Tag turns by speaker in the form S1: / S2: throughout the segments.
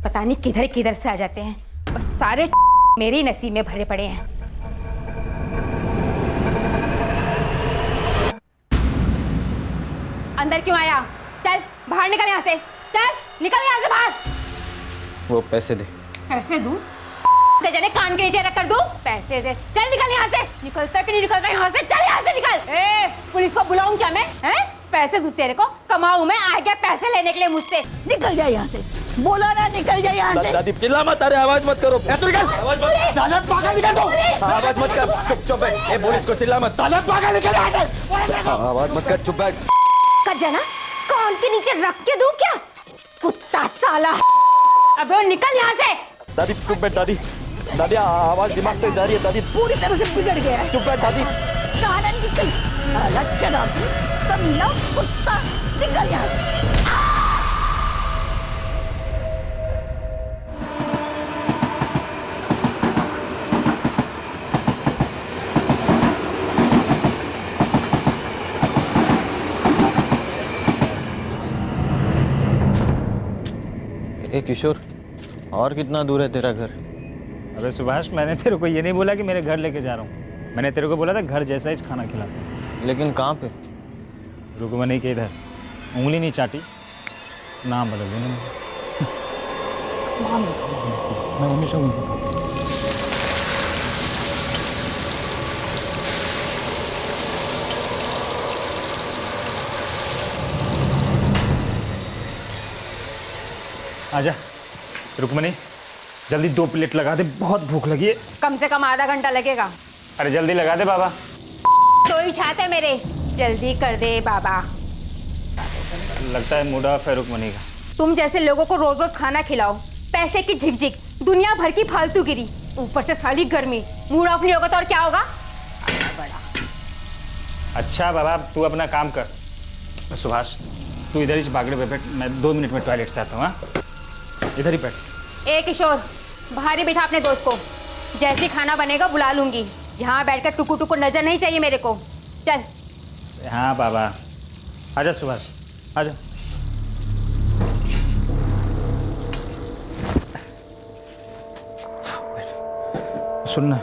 S1: पता नहीं किधर किधर से आ जाते हैं और सारे मेरे ही नसीब में भरे पड़े हैं। अंदर क्यों आया? चल बाहर निकल यहाँ से, चल निकल यहाँ से बाहर।
S2: वो पैसे दे।
S1: पैसे दूं? जाने कान के नीचे रख कर दूं? पैसे दे। चल निकल यहाँ से। निकलता कि नहीं निकलता यहाँ से? चल यहाँ से निकल। ए, पुलिस को बुलाऊं क्या मैं? हैं? पैसे दूं तेरे को, कमाऊं मैं, आ गया पैसे लेने के लिए मुझसे। निकल जा यहाँ से, बोला ना निकल जा यहाँ से।
S2: दादी चिल्ला मत, अरे आवाज मत करो।
S1: आवाज मत,
S2: पागल निकल दो। आवाज मत कर, चुप चुप है। पुलिस को चिल्ला मत। पागल निकल यहाँ से। आवाज मत कर, चुप बैठ।
S1: कट जाना, कान के नीचे रख के दूं क्या? कुत्ता साला। अबे निकल यहाँ से।
S2: दादी चुप बैठ। दादी दादी आवाज दिमाग तक जा रही है। दादी
S1: पूरी तरह से बिगड़ गया है।
S2: चुप बैठ दादी।
S1: साला निकल, साला शराबी, कमीना कुत्ता, निकल यहाँ से।
S2: ए किशोर, और कितना दूर है तेरा घर?
S3: अबे सुभाष, मैंने तेरे को ये नहीं बोला कि मेरे घर लेके जा रहा हूँ। मैंने तेरे को बोला था घर जैसा ही खाना खिलाता हूँ।
S2: लेकिन कहाँ पे?
S3: रुकमनी के इधर। उंगली नहीं चाटी, नाम बदल देना। मैं हमेशा उनको आजा। रुकमनी जल्दी 2 प्लेट लगा दे, बहुत भूख लगी है।
S1: कम से कम आधा घंटा लगेगा।
S3: अरे जल्दी लगा दे बाबा।
S1: तो ही चाहते मेरे, जल्दी कर दे बाबा।
S3: लगता है मूड ऑफ है रुकमनी का।
S1: तुम जैसे लोगों को रोज रोज खाना खिलाओ, पैसे की झिकझिक, दुनिया भर की फालतूगिरी, ऊपर से साली गर्मी। मूड ऑफ नहीं होगा तो और क्या होगा? बड़ा।
S3: अच्छा बाबा, तू अपना काम कर। सुभाष तू इधर ही बागड़े पे बैठ, मैं 2 मिनट में टॉयलेट से आता हूँ। हाँ इधर ही बैठ।
S1: ए किशोर, बाहर ही बैठा अपने दोस्त को। जैसे खाना बनेगा बुला लूंगी। यहाँ बैठकर टुकु टुकु नजर नहीं चाहिए मेरे को। चल।
S3: हाँ बाबा, आजा सुभाष, आजा। सुनना,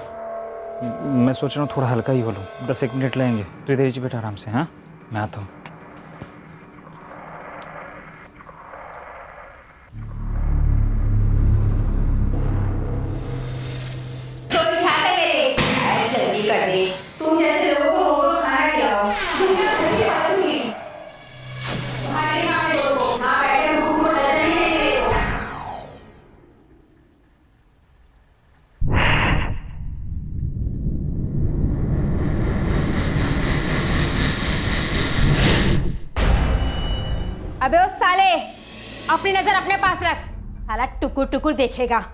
S3: मैं सोच रहा हूँ थोड़ा हल्का ही हो लूँ। 10-1 मिनट लगेंगे, तो इधर ही बैठा आराम से। हाँ मैं आता हूँ।
S1: तुम जैसे लोगों को रोज रोज खाना खिलाओ, दुनिया भर की फालतूगिरी। तुम्हारे यहाँ लोगों को ना बैठे भूख को नजर नहीं है मेरे को। अबे ओ साले, अपनी नजर अपने पास रख। साला टुकुर टुकुर देखेगा।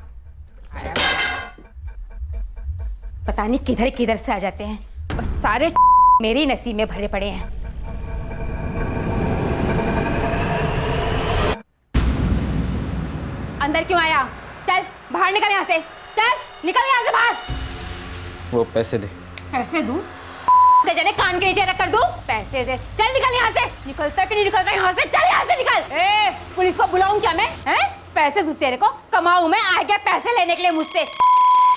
S1: पता नहीं किधर किधर से आ जाते हैं और सारे मेरे ही नसीब में भरे पड़े हैं। अंदर क्यों आया? चल बाहर निकल यहाँ से, चल निकल यहाँ से बाहर।
S2: वो पैसे दे।
S1: पैसे दूं? जाने कान के नीचे रख कर दूं? पैसे दे। चल निकल यहाँ से। निकलता कि नहीं निकलता यहाँ से? चल यहाँ से निकल। ए, पुलिस को बुलाऊं क्या मैं? हैं? पैसे दूं तेरे को, कमाऊं मैं, आ गया पैसे लेने के लिए मुझसे।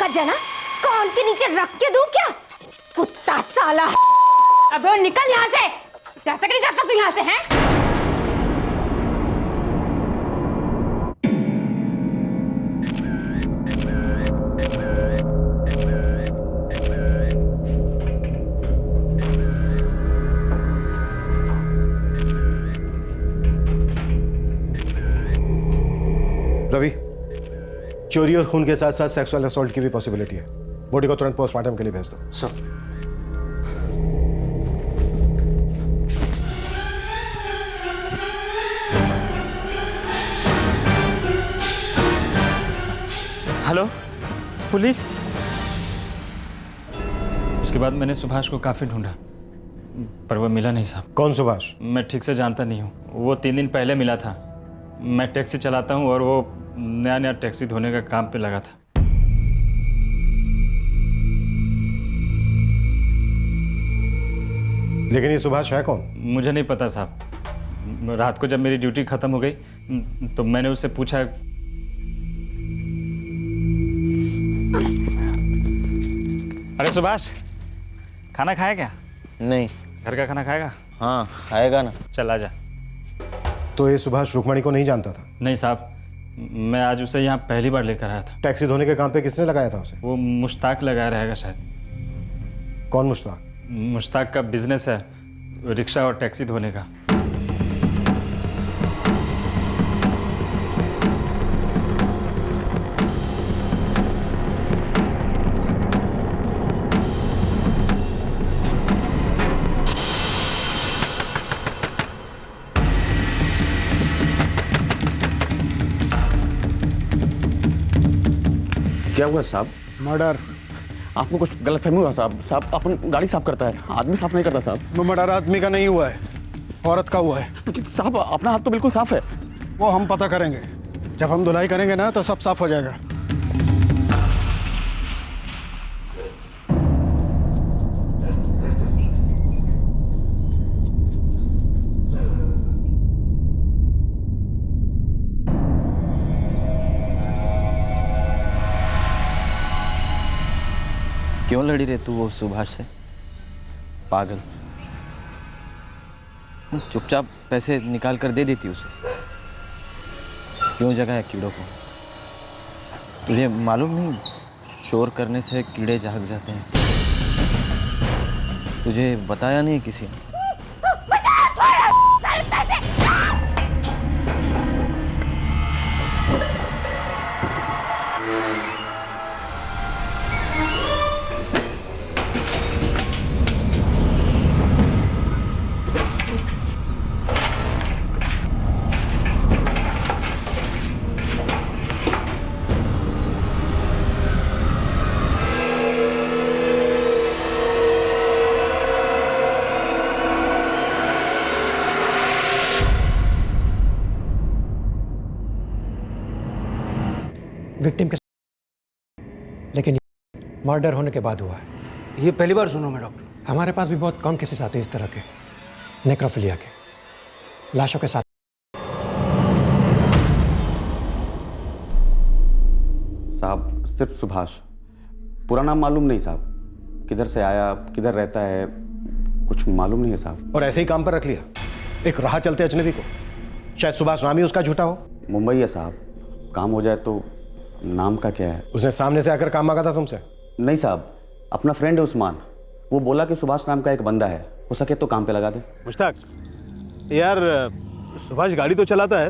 S1: कट जाना, कान के नीचे रख के दूं क्या? कुत्ता साला। अबे निकल यहाँ से। जाता कि नहीं जाता तू यहाँ से? हैं?
S4: रवि, चोरी और खून के साथ साथ सेक्सुअल असॉल्ट की भी पॉसिबिलिटी है। बॉडी को तुरंत पोस्टमार्टम के लिए भेज दो।
S2: सर।
S3: Hello police. उसके बाद मैंने सुभाष को काफ़ी ढूंढा, पर वो मिला नहीं साहब।
S4: कौन सुभाष?
S3: मैं ठीक से जानता नहीं हूँ। वो 3 दिन पहले मिला था। मैं टैक्सी चलाता हूँ और वो नया नया टैक्सी धोने का काम पे लगा था।
S4: लेकिन ये सुभाष है कौन?
S3: मुझे नहीं पता साहब। रात को जब मेरी ड्यूटी ख़त्म हो गई तो मैंने उससे पूछा अरे सुभाष, खाना खाया क्या?
S2: नहीं।
S3: घर का खाना खाएगा?
S2: हाँ आएगा ना।
S3: चल आजा।
S4: तो ये सुभाष रुक्मणी को नहीं जानता था?
S3: नहीं साहब, मैं आज उसे यहाँ पहली बार लेकर आया था।
S4: टैक्सी धोने के काम पे किसने लगाया था उसे?
S3: वो मुश्ताक लगाया रहेगा शायद।
S4: कौन मुश्ताक?
S3: मुश्ताक का बिजनेस है, रिक्शा और टैक्सी धोने का।
S5: क्या हुआ साहब?
S6: मर्डर।
S5: आपको कुछ गलतफहमी हुआ साहब? साहब अपन गाड़ी साफ करता है, आदमी साफ नहीं करता साहब।
S6: वो मर्डर आदमी का नहीं हुआ है, औरत का हुआ है।
S5: लेकिन साहब अपना हाथ तो बिल्कुल साफ है।
S6: वो हम पता करेंगे, जब हम धुलाई करेंगे ना तो सब साफ हो जाएगा।
S2: क्यों लड़ी रे तू वो सुभाष से? पागल। चुपचाप पैसे निकाल कर दे देती उसे। क्यों जगाया कीड़ों को? तुझे मालूम नहीं, शोर करने से कीड़े जाग जाते हैं। तुझे बताया नहीं किसी ने?
S7: विक्टिम के, लेकिन मर्डर होने के बाद हुआ है।
S8: ये पहली बार सुना मैं डॉक्टर।
S7: हमारे पास भी बहुत कम केसेस आते हैं इस तरह के, नेक्रोफिलिया के, लाशों के साथ।
S5: साहब सिर्फ सुभाष, पूरा नाम मालूम नहीं साहब। किधर से आया, किधर रहता है, कुछ मालूम नहीं है साहब।
S4: और ऐसे ही काम पर रख लिया एक राह चलते अजनबी को? शायद सुभाष नाम ही उसका झूठा हो।
S5: मुंबई है साहब, काम हो जाए तो नाम का क्या है?
S4: उसने सामने से आकर काम मांगा था तुमसे?
S5: नहीं साहब, अपना फ्रेंड है उस्मान, वो बोला कि सुभाष नाम का एक बंदा है, हो सके तो काम पे लगा दे।
S9: मुश्ताक यार, सुभाष गाड़ी तो चलाता है,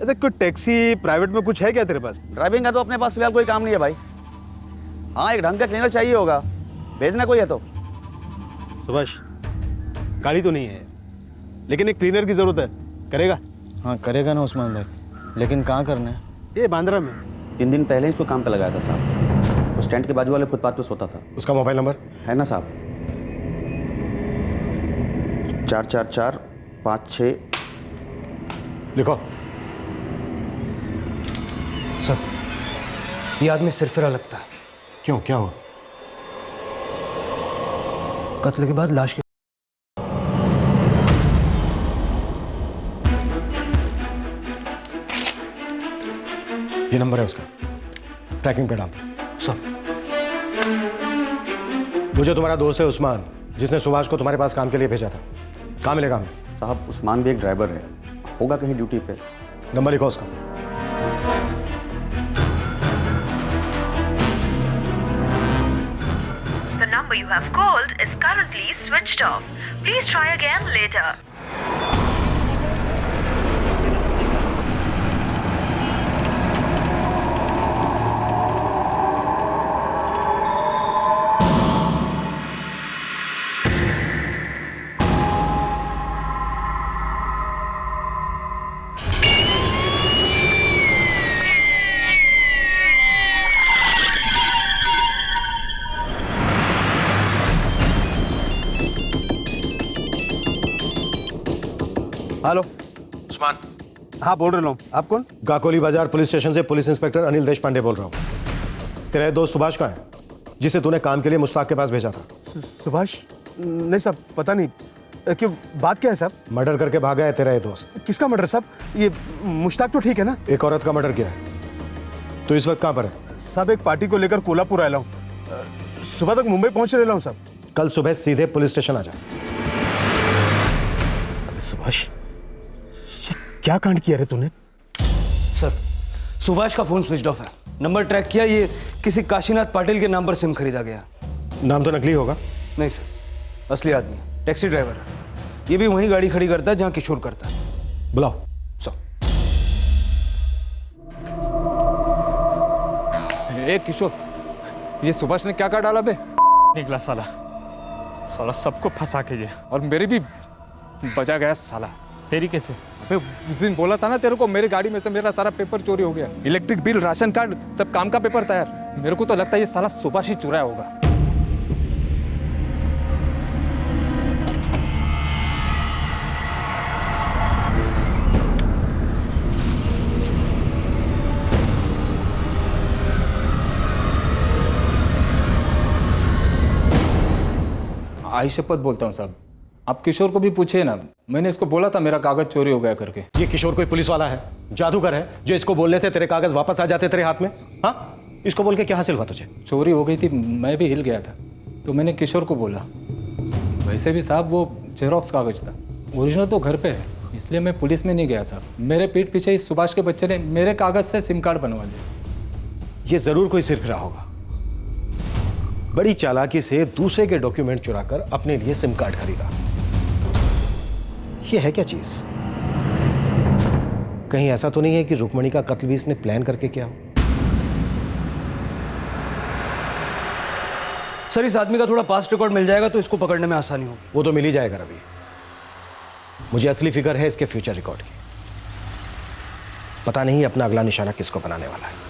S9: अरे कोई टैक्सी प्राइवेट में कुछ है क्या तेरे पास?
S5: ड्राइविंग का तो अपने पास फिलहाल कोई काम नहीं है भाई। हाँ एक ढंग का क्लीनर चाहिए होगा, भेजना कोई है तो।
S9: सुभाष गाड़ी तो नहीं है, लेकिन एक क्लीनर की जरूरत है, करेगा?
S2: हाँ करेगा ना उस्मान भाई, लेकिन कहाँ करना है?
S9: ये बांद्रा में।
S5: 3 दिन पहले ही उसको काम पे लगाया था साहब। वो स्टैंड के बाजू वाले फुटपाथ पे सोता था।
S4: उसका मोबाइल नंबर
S5: है ना साहब? 44456।
S4: लिखो।
S8: सर, ये आदमी सिरफिरा लगता है।
S4: क्यों, क्या हुआ?
S8: कत्ल के बाद लाश के
S4: ये नंबर है उसका, ट्रैकिंग पे डाल दो।
S8: सब
S4: मुझे तुम्हारा दोस्त है उस्मान, जिसने सुभाष को तुम्हारे पास काम के लिए भेजा था। कहाँ मिलेगा हमें?
S5: साहब उस्मान भी एक ड्राइवर है, होगा कहीं ड्यूटी पे।
S4: नंबर लिखो उसका।
S10: The number you have called is currently switched off. Please try again later.
S9: Hello
S4: Usman.
S9: हाँ बोल रहा हूँ, आप कौन?
S4: गाकोली बाजार पुलिस स्टेशन से पुलिस इंस्पेक्टर अनिल देश पांडे बोल रहा हूँ। तेरा ये दोस्त सुभाष कहाँ है, जिसे तूने काम के लिए मुश्ताक के पास भेजा था?
S9: सुभाष? नहीं साहब, पता नहीं। क्यों, बात क्या है साहब?
S4: मर्डर करके भागा है तेरा ये दोस्त।
S9: किसका मर्डर साहब? ये मुश्ताक तो ठीक है ना?
S4: एक औरत का मर्डर किया है। तो इस वक्त कहाँ पर है?
S9: साहब एक पार्टी को लेकर कोल्हापुर आया हूँ, सुबह तक मुंबई पहुंच रहा हूँ साहब।
S4: कल सुबह सीधे पुलिस स्टेशन आ जा।
S9: सुभाष, ये क्या कांड किया रे तूने?
S8: सर, सुभाष का फोन स्विच ऑफ है। नंबर ट्रैक किया, ये किसी काशीनाथ पाटिल के नाम पर सिम खरीदा गया।
S4: नाम तो नकली होगा।
S8: नहीं सर, असली आदमी, टैक्सी ड्राइवर है। ये भी वहीं गाड़ी खड़ी करता है जहां किशोर करता है।
S4: बुलाओ।
S8: सर।
S11: ए किशोर, ये सुभाष ने क्या कर डाला बे?
S3: निकला साला, साला सबको फंसा के गया और मेरी भी बजा गया साला। तेरी कैसे?
S11: अबे उस दिन बोला था ना तेरे को, मेरी गाड़ी में से मेरा सारा पेपर चोरी हो गया। इलेक्ट्रिक बिल, राशन कार्ड, सब काम का पेपर तैयार। मेरे को तो लगता है ये साला सुभाष ही चुराया होगा। आई शपथ बोलता हूँ साहब, आप किशोर को भी पूछिए ना, मैंने इसको बोला था मेरा कागज चोरी हो गया करके।
S4: ये किशोर कोई पुलिस वाला है, जादूगर है जो इसको बोलने से तेरे कागज वापस आ जाते तेरे हाथ में? हाँ, इसको बोल के क्या हासिल हुआ तुझे?
S11: चोरी हो गई थी, मैं भी हिल गया था, तो मैंने किशोर को बोला। वैसे भी साहब वो जेरोक्स कागज था, ओरिजिनल तो घर पे है, इसलिए मैं पुलिस में नहीं गया साहब। मेरे पीठ पीछे इस सुभाष के बच्चे ने मेरे कागज से सिम कार्ड बनवा दिया।
S4: ये जरूर कोई सिरफिरा होगा। बड़ी चालाकी से दूसरे के डॉक्यूमेंट चुराकर अपने लिए सिम कार्ड खरीदा। ये है क्या चीज? कहीं ऐसा तो नहीं है कि रुक्मणी का कत्ल भी इसने प्लान करके किया हो?
S8: सर, इस आदमी का थोड़ा पास्ट रिकॉर्ड मिल जाएगा तो इसको पकड़ने में आसानी होगी।
S4: वो तो मिल ही जाएगा रवि। मुझे असली फिक्र है इसके फ्यूचर रिकॉर्ड की। पता नहीं अपना अगला निशाना किसको बनाने वाला है।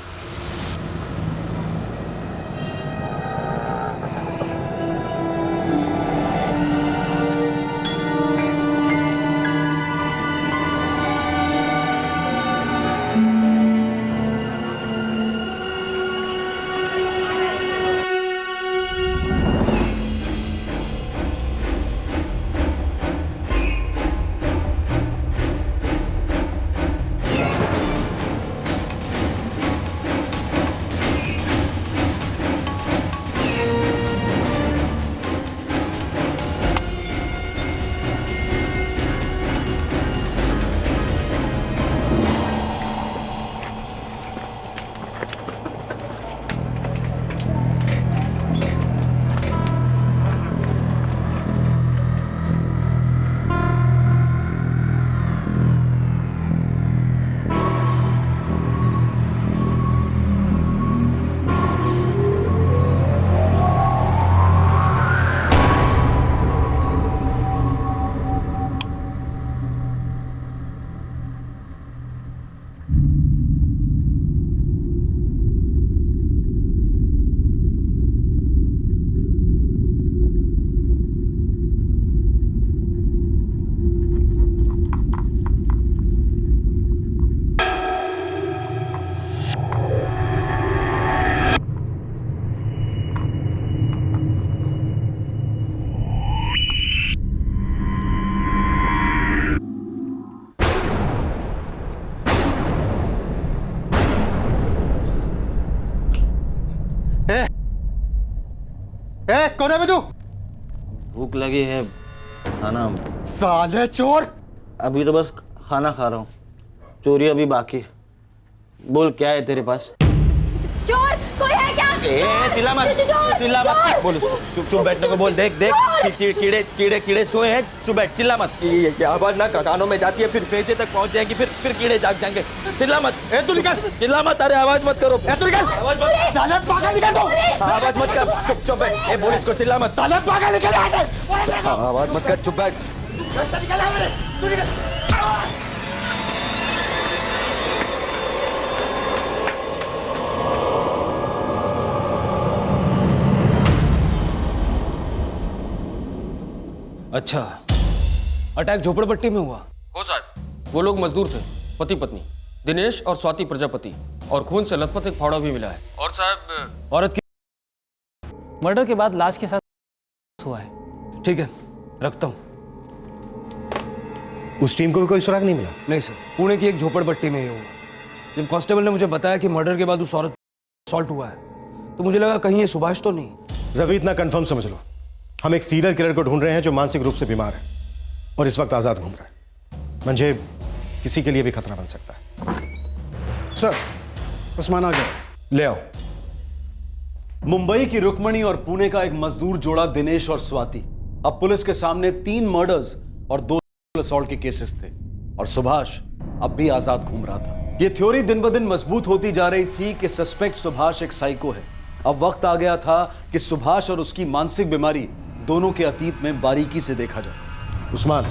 S6: कौन है बे तू?
S2: भूख लगी है, खाना।
S6: साले चोर!
S2: अभी तो बस खाना खा रहा हूँ, चोरी अभी बाकी है। बोल क्या है तेरे पास?
S1: चोर कोई है क्या?
S2: चिल्ला मत, चिल्ला मत। बोल उसको चुप चुप बैठने को बोल। देख देख कीड़े कीड़े कीड़े सोए हैं, चुप बैठ, चिल्ला मत। ये आवाज ना कानों में जाती है, फिर पेचे तक पहुंच जाएंगी, फिर कीड़े जाग जाएंगे। चिल्ला मत।
S6: ए तू निकल!
S2: चिल्ला मत, अरे आवाज मत करो।
S6: ए तू निकल!
S2: आवाज मत।
S6: साले पागल निकल तू!
S2: आवाज मत कर, चुप चुप बैठ। ए बोल इसको, चिल्ला मत।
S6: साले पागल निकल यहाँ से!
S2: आवाज मत कर, चुप बैठ।
S6: निकल यहाँ मेरे! तू निकल!
S8: अच्छा, अटैक झोपड़पट्टी में हुआ?
S12: हो साहब, वो लोग मजदूर थे, पति पत्नी, दिनेश और स्वाति प्रजापति, और खून से लथपथ एक फावड़ा भी मिला है। और साहब
S8: औरत की
S11: मर्डर के बाद लाश के साथ हुआ है।
S8: ठीक है, रखता हूँ।
S4: उस टीम को भी कोई सुराग नहीं मिला?
S8: नहीं सर, पुणे की एक झोपड़पट्टी में ये हुआ। जब कांस्टेबल ने मुझे बताया कि मर्डर के बाद उस औरत सॉल्ट हुआ है, तो मुझे लगा कहीं ये सुभाष तो नहीं।
S4: रवि, इतना कंफर्म समझ लो, हम एक सीरियल किलर को ढूंढ रहे हैं जो मानसिक रूप से बीमार है और इस वक्त आजाद घूम रहा है। मुझे किसी के लिए भी खतरा बन सकता है।
S6: सर, उस्मान आ गया।
S4: ले आओ।
S9: मुंबई की रुक्मणी और पुणे का एक मजदूर जोड़ा दिनेश और स्वाति, अब पुलिस के सामने 3 मर्डर्स और 2 असॉल्ट के केसेस थे, और सुभाष अब भी आजाद घूम रहा था। यह थ्योरी दिन ब दिन मजबूत होती जा रही थी कि सस्पेक्ट सुभाष एक साइको है। अब वक्त आ गया था कि सुभाष और उसकी मानसिक बीमारी दोनों के अतीत में बारीकी से देखा जाए।
S4: उस्मान,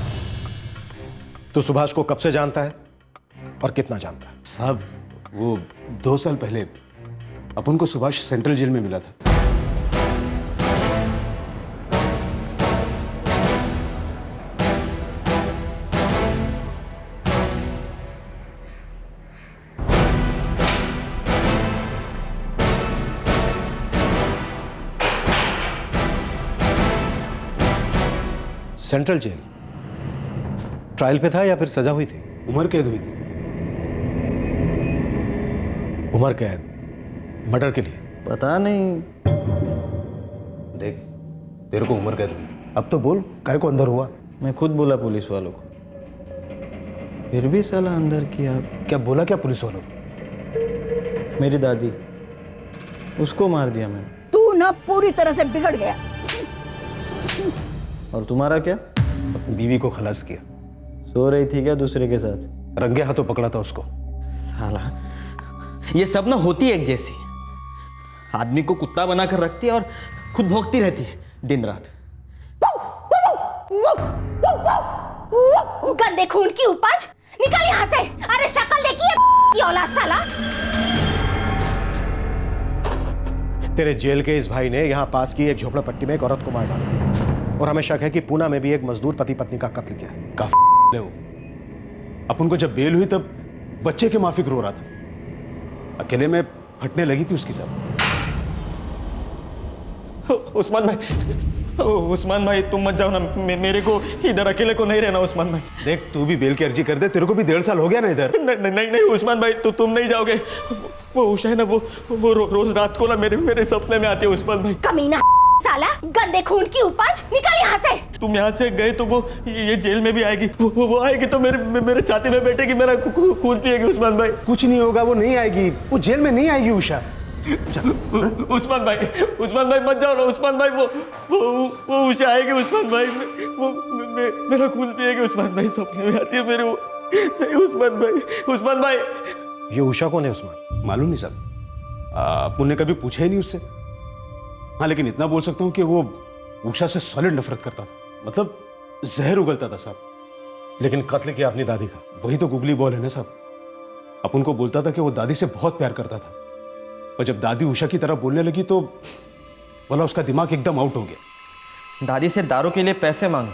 S4: तू सुभाष को कब से जानता है और कितना जानता है?
S5: साहब, वो 2 साल पहले अपन को सुभाष सेंट्रल जेल में मिला था।
S4: Central jail? ट्रायल पे था या फिर सजा हुई थी?
S5: उम्र कैद हुई थी।
S4: उम्र कैद? मर्डर के लिए?
S2: पता नहीं।
S5: देख, तेरे को उम्र कैद हुई।
S4: अब तो बोल, काहे को अंदर हुआ?
S2: मैं खुद बोला पुलिस वालों को, फिर भी साला अंदर किया।
S4: क्या बोला क्या पुलिस वालों को?
S2: मेरी दादी, उसको मार दिया मैंने।
S1: तू ना पूरी तरह से बिगड़ गया।
S2: और तुम्हारा क्या?
S4: अपनी बीवी को खलास किया।
S2: सो रही थी क्या दूसरे के साथ?
S4: रंगे हाथों पकड़ा था उसको।
S2: साला, ये सब ना होती एक जैसी, आदमी को कुत्ता बनाकर रखती है और खुद भौंकती रहती है दिन रात।
S1: गंदे खून की उपज, निकल यहाँ से। अरे शक्ल देखिए की औलाद साला।
S4: तेरे जेल के इस भाई ने यहाँ पास की एक झोपड़पट्टी में एक औरत को मार डाला, और हमें शक है कि पूना में भी एक मजदूर पति पत्नी का कत्ल किया है।
S5: काफी वो अपन को जब बेल हुई तब बच्चे के माफिक रो रहा था, अकेले में फटने लगी थी उसकी सब।
S2: उस्मान भाई तुम मत जाओ ना, मेरे को इधर अकेले को नहीं रहना। उस्मान भाई
S9: देख, तू भी बेल की अर्जी कर दे, तेरे को भी 1.5 साल हो गया ना इधर।
S2: नहीं उस्मान भाई, तुम नहीं जाओगे। वो उषा है ना, वो रोज रात को ना मेरे सपने में आती है। उस्मान भाई,
S1: कमीना साला, गंदे खून की उपज, निकल यहाँ से।
S2: तुम यहाँ से गए तो वो ये जेल में भी आएगी। वो आएगी तो मेरे छाती में बैठेगी, मेरा खून पिएगी। उस्मान भाई,
S9: कुछ नहीं होगा, वो नहीं आएगी, वो जेल में नहीं आएगी उषा।
S2: उस्मान भाई मत जाओ ना। उस्मान भाई, वो उषा आएगी। उस्मान भाई, वो मेरा खून पिएगी। उस्मान भाई, सपने में आती है मेरे वो। नहीं उस्मान भाई।
S4: ये उषा कौन है उस्मान?
S5: मालूम नहीं साहब, अपन ने कभी पूछा ही नहीं उससे। हाँ, लेकिन इतना बोल सकता हूँ कि वो उषा से सॉलिड नफरत करता था, मतलब जहर उगलता था साहब।
S4: लेकिन कत्ल किया अपनी दादी का।
S5: वही तो गुगली बॉल है ना साहब। अपन को बोलता था कि वो दादी से बहुत प्यार करता था, और जब दादी उषा की तरह बोलने लगी तो बोला उसका दिमाग एकदम आउट हो गया।
S2: दादी से दारू के लिए पैसे मांगे,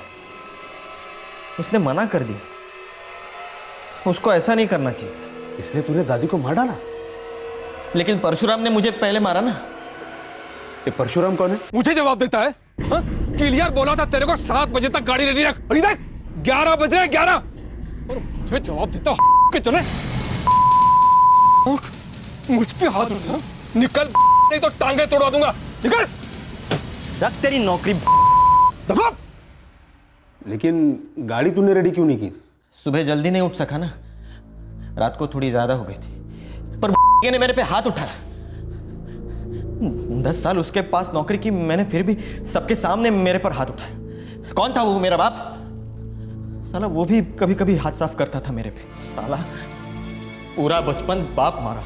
S2: उसने मना कर दिया। उसको ऐसा नहीं करना चाहिए था।
S5: इसलिए तूने दादी को मार डाला?
S2: लेकिन परशुराम ने मुझे पहले मारा ना।
S5: ये परशुराम कौन है?
S12: मुझे जवाब देता है? क्लियर बोला था तेरे को 7 बजे तक गाड़ी रेडी रख, और इधर 11 बज रहे 11 और मुझे जवाब देता के चले। मुझ पे हाथ उठा, निकल, नहीं तो टांगे तोड़वा दूंगा। निकल,
S2: रख तेरी नौकरी।
S12: दफा।
S5: लेकिन गाड़ी तूने रेडी क्यों नहीं की?
S2: सुबह जल्दी नहीं उठ सका ना, रात को थोड़ी ज्यादा हो गई थी, पर ने मेरे पे हाथ उठाया। 10 साल उसके पास नौकरी की मैंने, फिर भी सबके सामने मेरे पर हाथ उठाया। कौन था वो? मेरा बाप। साला वो भी कभी कभी हाथ साफ करता था मेरे पे। साला पूरा बचपन बाप मारा,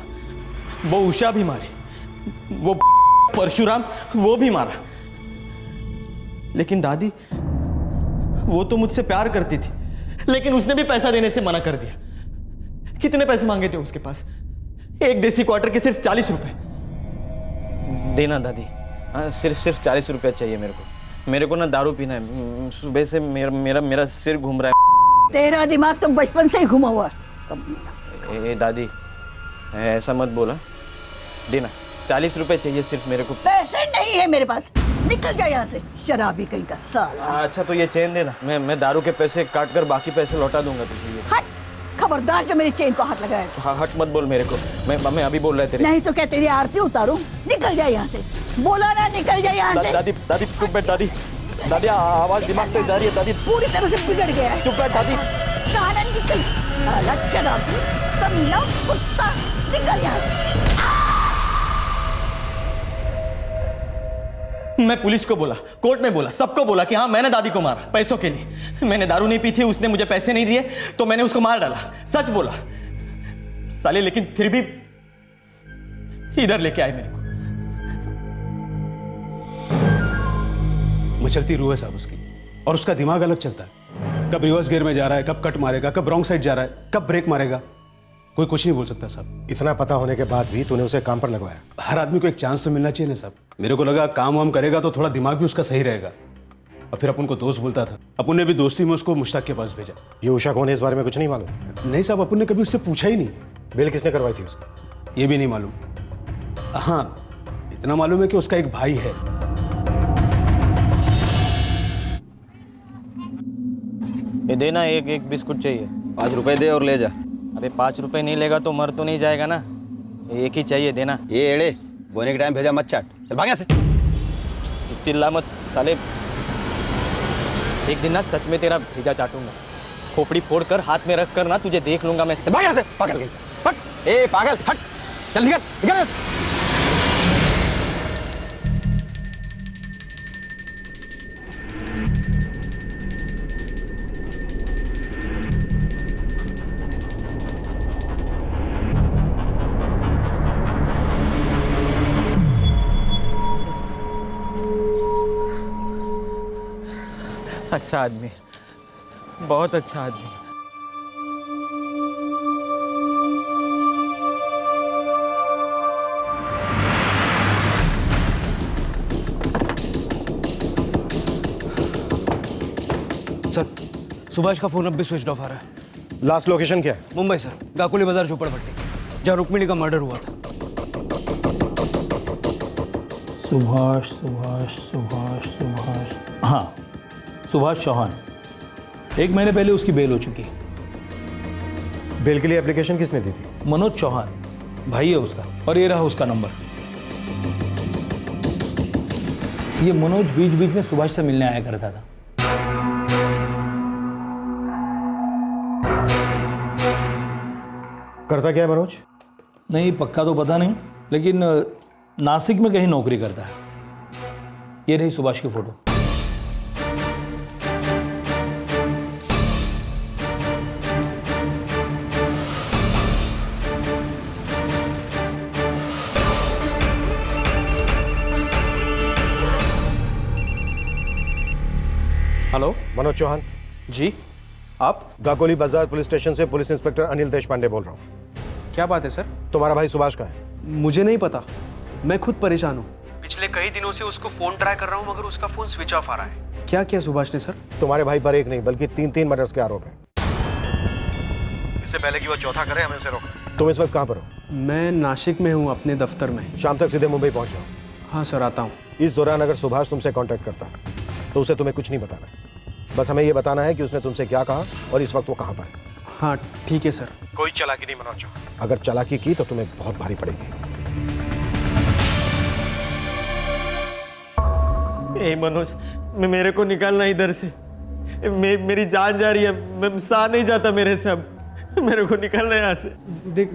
S2: वो उषा भी मारी, वो परशुराम वो भी मारा। लेकिन दादी, वो तो मुझसे प्यार करती थी, लेकिन उसने भी पैसा देने से मना कर दिया। कितने पैसे मांगे थे उसके पास? एक देसी क्वार्टर के सिर्फ 40 रुपए। देना दादी। हाँ, सिर्फ 40 रुपया चाहिए मेरे को ना दारू पीना है। सुबह से मेरा सिर घूम रहा है।
S1: तेरा दिमाग तो बचपन से ही घुमा हुआ है।
S2: दादी, ऐसा मत बोला। देना, 40 रुपए चाहिए सिर्फ मेरे को।
S1: पैसे नहीं है मेरे पास, निकल जा यहाँ से, शराबी कहीं का साला।
S2: अच्छा तो ये चेन देना, मैं दारू के पैसे काट कर बाकी पैसे लौटा दूंगा तुझे।
S1: हट, खबरदार जो मेरी चेन को हाथ लगाएगा।
S2: हाँ, हट मत बोल मेरे को, मैं अभी बोल रहा है तेरे।
S1: नहीं तो क्या तेरी आरती उतारूं? निकल जाए यहाँ से, बोला ना निकल जाए यहाँ से।
S2: दादी दादी चुप बैठ दादी, दादी आवाज दिमाग पे जा रही है दादी।
S1: पूरी तरह से बिगड़ गया है।
S2: चुप बैठ दादी।
S1: कहां निकल, अलग शराबी, कमीना कुत्ता, निकल यहाँ से।
S2: मैं पुलिस को बोला, कोर्ट में बोला, सबको बोला कि हाँ मैंने दादी को मारा पैसों के लिए। मैंने दारू नहीं पी थी, उसने मुझे पैसे नहीं दिए तो मैंने उसको मार डाला, सच बोला साले। लेकिन फिर भी इधर लेके आए मेरे को।
S5: मचलती रूह है साहब उसकी, और उसका दिमाग अलग चलता है। कब रिवर्स गियर में जा रहा है, कब कट मारेगा, कब रॉन्ग साइड जा रहा है, कब ब्रेक मारेगा, कोई कुछ नहीं बोल सकता साहब।
S4: इतना पता होने के बाद भी तूने उसे काम पर लगवाया?
S5: हर आदमी को एक चांस तो मिलना चाहिए ना साहब। मेरे को लगा काम वाम करेगा तो थोड़ा दिमाग भी उसका सही रहेगा। और फिर अपन को दोस्त बोलता था, अपन ने भी दोस्ती में उसको मुश्ताक के पास भेजा।
S4: ये उषा कौन है इस बारे में कुछ नहीं मालूम?
S5: नहीं साहब, अपन ने कभी उससे पूछा ही नहीं।
S4: बिल किसने करवाई थी उसको?
S5: ये भी नहीं मालूम। हाँ, इतना मालूम है कि उसका एक भाई है।
S2: ये देना, एक बिस्कुट चाहिए। 5 रुपए दे और ले जा। अबे 5 रुपए नहीं लेगा तो मर तो नहीं जाएगा ना, एक ही चाहिए, देना।
S8: ये एड़े बोने के टाइम भेजा मत चाट, चल भाग यहाँ से।
S2: चिल्ला मत साले, एक दिन ना सच में तेरा भेजा चाटूंगा। खोपड़ी फोड़ कर हाथ में रख कर ना तुझे देख लूंगा मैं।
S8: भाग यहाँ से, पागल गई। हट, ए पागल, हट, चल निकल निकल।
S2: अच्छा आदमी, बहुत अच्छा आदमी।
S8: सर, सुभाष का फोन अब भी स्विच ऑफ आ रहा है।
S4: लास्ट लोकेशन क्या है?
S8: मुंबई सर, गाकुली बाजार झोपड़पट्टी, जहाँ रुक्मिणी का मर्डर हुआ था।
S11: सुभाष सुभाष सुभाष सुभाष, हाँ सुभाष चौहान। 1 महीने पहले उसकी बेल हो चुकी है।
S4: बेल के लिए एप्लीकेशन किसने दी थी?
S11: मनोज चौहान, भाई है उसका, और ये रहा उसका नंबर। ये मनोज बीच बीच में सुभाष से मिलने आया करता था।
S4: करता क्या है मनोज?
S11: नहीं, पक्का तो पता नहीं, लेकिन नासिक में कहीं नौकरी करता है। ये रही सुभाष की फोटो।
S2: हेलो,
S4: मनोज चौहान
S2: जी आप?
S4: गाकोली बाजार पुलिस स्टेशन से पुलिस इंस्पेक्टर अनिल देशपांडे बोल रहा हूँ।
S12: क्या बात है सर?
S4: तुम्हारा भाई सुभाष का है?
S12: मुझे नहीं पता, मैं खुद परेशान हूँ।
S8: पिछले कई दिनों से उसको फोन ट्राई कर रहा हूँ, मगर उसका फोन स्विच ऑफ आ रहा है।
S12: क्या किया सुभाष ने सर?
S4: तुम्हारे भाई पर एक नहीं बल्कि 3 मर्डर्स के आरोप हैं। इससे पहले कि वो चौथा करे, हमें उसे रोकना। तुम इस वक्त कहाँ पर हो?
S12: मैं नासिक में हूँ, अपने दफ्तर में।
S4: शाम तक सीधे मुंबई पहुंच जाओ।
S12: हाँ सर, आता हूँ।
S4: इस दौरान अगर सुभाष तुमसे कांटेक्ट करता है तो उसे तुम्हें कुछ नहीं बताना, बस हमें ये बताना है कि उसने तुमसे क्या कहा और इस वक्त वो कहाँ पर है।
S12: हाँ ठीक है सर।
S4: कोई चालाकी नहीं मनोज चौहान, अगर चालाकी की तो तुम्हें बहुत भारी पड़ेगी।
S2: ए मनोज, मेरे को निकालना इधर से। मेरी जान जा रही है, मैं सह नहीं जाता मेरे से अब। मेरे को निकालना है यहाँ से।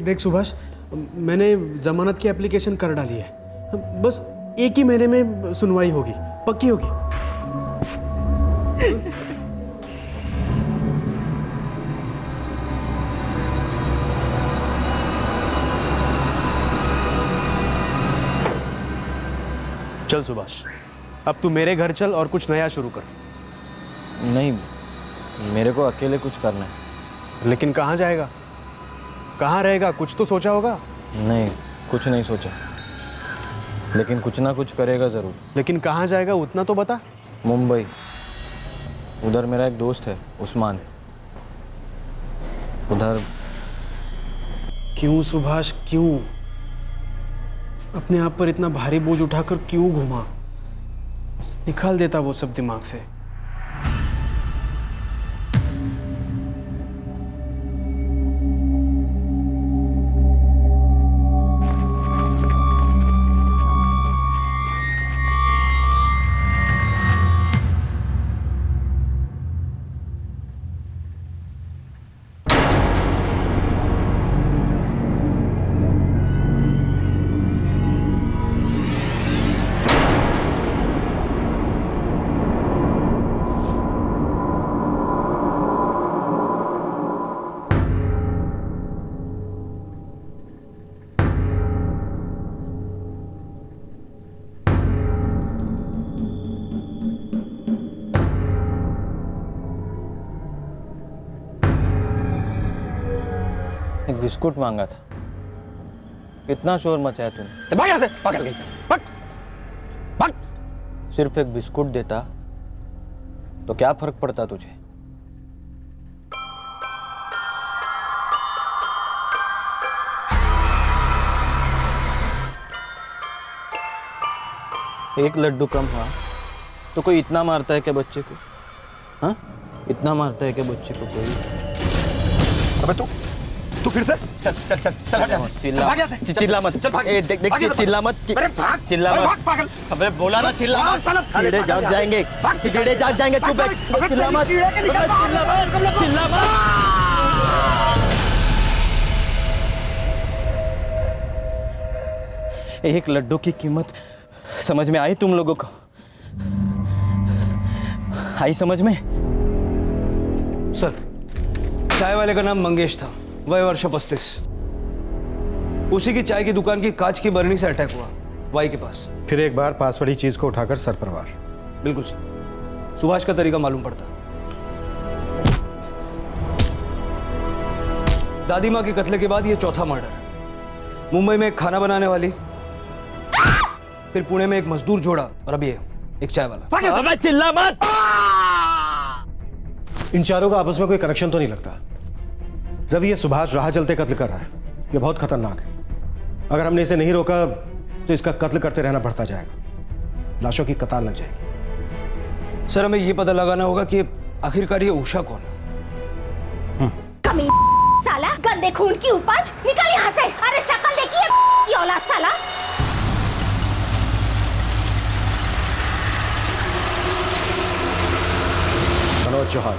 S12: देख सुभाष, मैंने जमानत की एप्लीकेशन कर डाली है। बस 1 ही महीने में सुनवाई होगी, पक्की होगी। चल सुभाष, अब तू मेरे घर चल और कुछ नया शुरू कर।
S2: नहीं, मेरे को अकेले कुछ करना है।
S12: लेकिन कहाँ जाएगा, कहाँ रहेगा? कुछ तो सोचा होगा।
S2: नहीं, कुछ नहीं सोचा, लेकिन कुछ ना कुछ करेगा जरूर।
S12: लेकिन कहाँ जाएगा उतना तो बता।
S2: मुंबई, उधर मेरा एक दोस्त है उस्मान, उधर।
S12: क्यों सुभाष, क्यों अपने आप पर इतना भारी बोझ उठाकर क्यों घुमा? निकाल देता वो सब दिमाग से।
S2: बिस्कुट मांगा था, कितना शोर मचाया तूने।
S4: भाग यहाँ से, पागल गई, भाग, भाग।
S2: सिर्फ एक बिस्कुट देता तो क्या फर्क पड़ता तुझे। एक लड्डू कम हुआ तो कोई इतना मारता है क्या बच्चे को? हाँ, इतना मारता है क्या बच्चे को कोई?
S4: अबे तू फिर से चल चल चल चल हट यहाँ।
S2: चिल्ला
S4: भाग यहाँ से।
S2: चिल्ला मत।
S4: चल भाग।
S2: ए, देख
S4: भाग यहाँ से।
S2: चिल्ला मत।
S4: अरे भाग,
S2: चिल्ला
S4: अरे
S2: मत।
S4: भाग पागल।
S2: अबे बोला ना चिल्ला
S4: भाग,
S2: मत।
S4: साला।
S2: कीड़े
S4: भाग
S2: जाग
S4: यहाँ।
S2: जाएंगे,
S4: भाग।
S2: कीड़े जाग जाएंगे। चुप बैठ,
S4: अबे
S2: चिल्ला मत,
S4: कीड़े के निकल भाग।
S2: चिल्ला मत, चिल्ला मत। एक लड्डू की कीमत समझ में आई तुम लोगों को? आई समझ में?
S8: सर, चाय वाले का नाम मंगेश था, वय वर्ष 35। उसी की चाय की दुकान की कांच की बरनी से अटैक हुआ वाई के पास।
S4: फिर एक बार पास पड़ी चीज को उठाकर सर पर वार।
S8: बिल्कुल सर, सुभाष का तरीका मालूम पड़ता। दादी माँ के कत्ले के बाद ये चौथा मर्डर। मुंबई में एक खाना बनाने वाली, फिर पुणे में एक मजदूर जोड़ा, और अब ये एक चाय वाला।
S2: अबे चिल्ला मत।
S4: इन चारों का आपस में कोई कनेक्शन तो नहीं लगता। रवि, ये सुभाष राह चलते कत्ल कर रहा है, ये बहुत खतरनाक है। अगर हमने इसे नहीं रोका तो इसका कत्ल करते रहना बढ़ता जाएगा, लाशों की कतार लग जाएगी।
S8: सर, हमें यह पता लगाना होगा कि आखिरकार ये उषा कौन है।
S1: कमी साला, गंदे खून की उपज, निकल यहाँ से। अरे शक्ल देखिए ये औलाद साला।
S4: मनोज चौहान,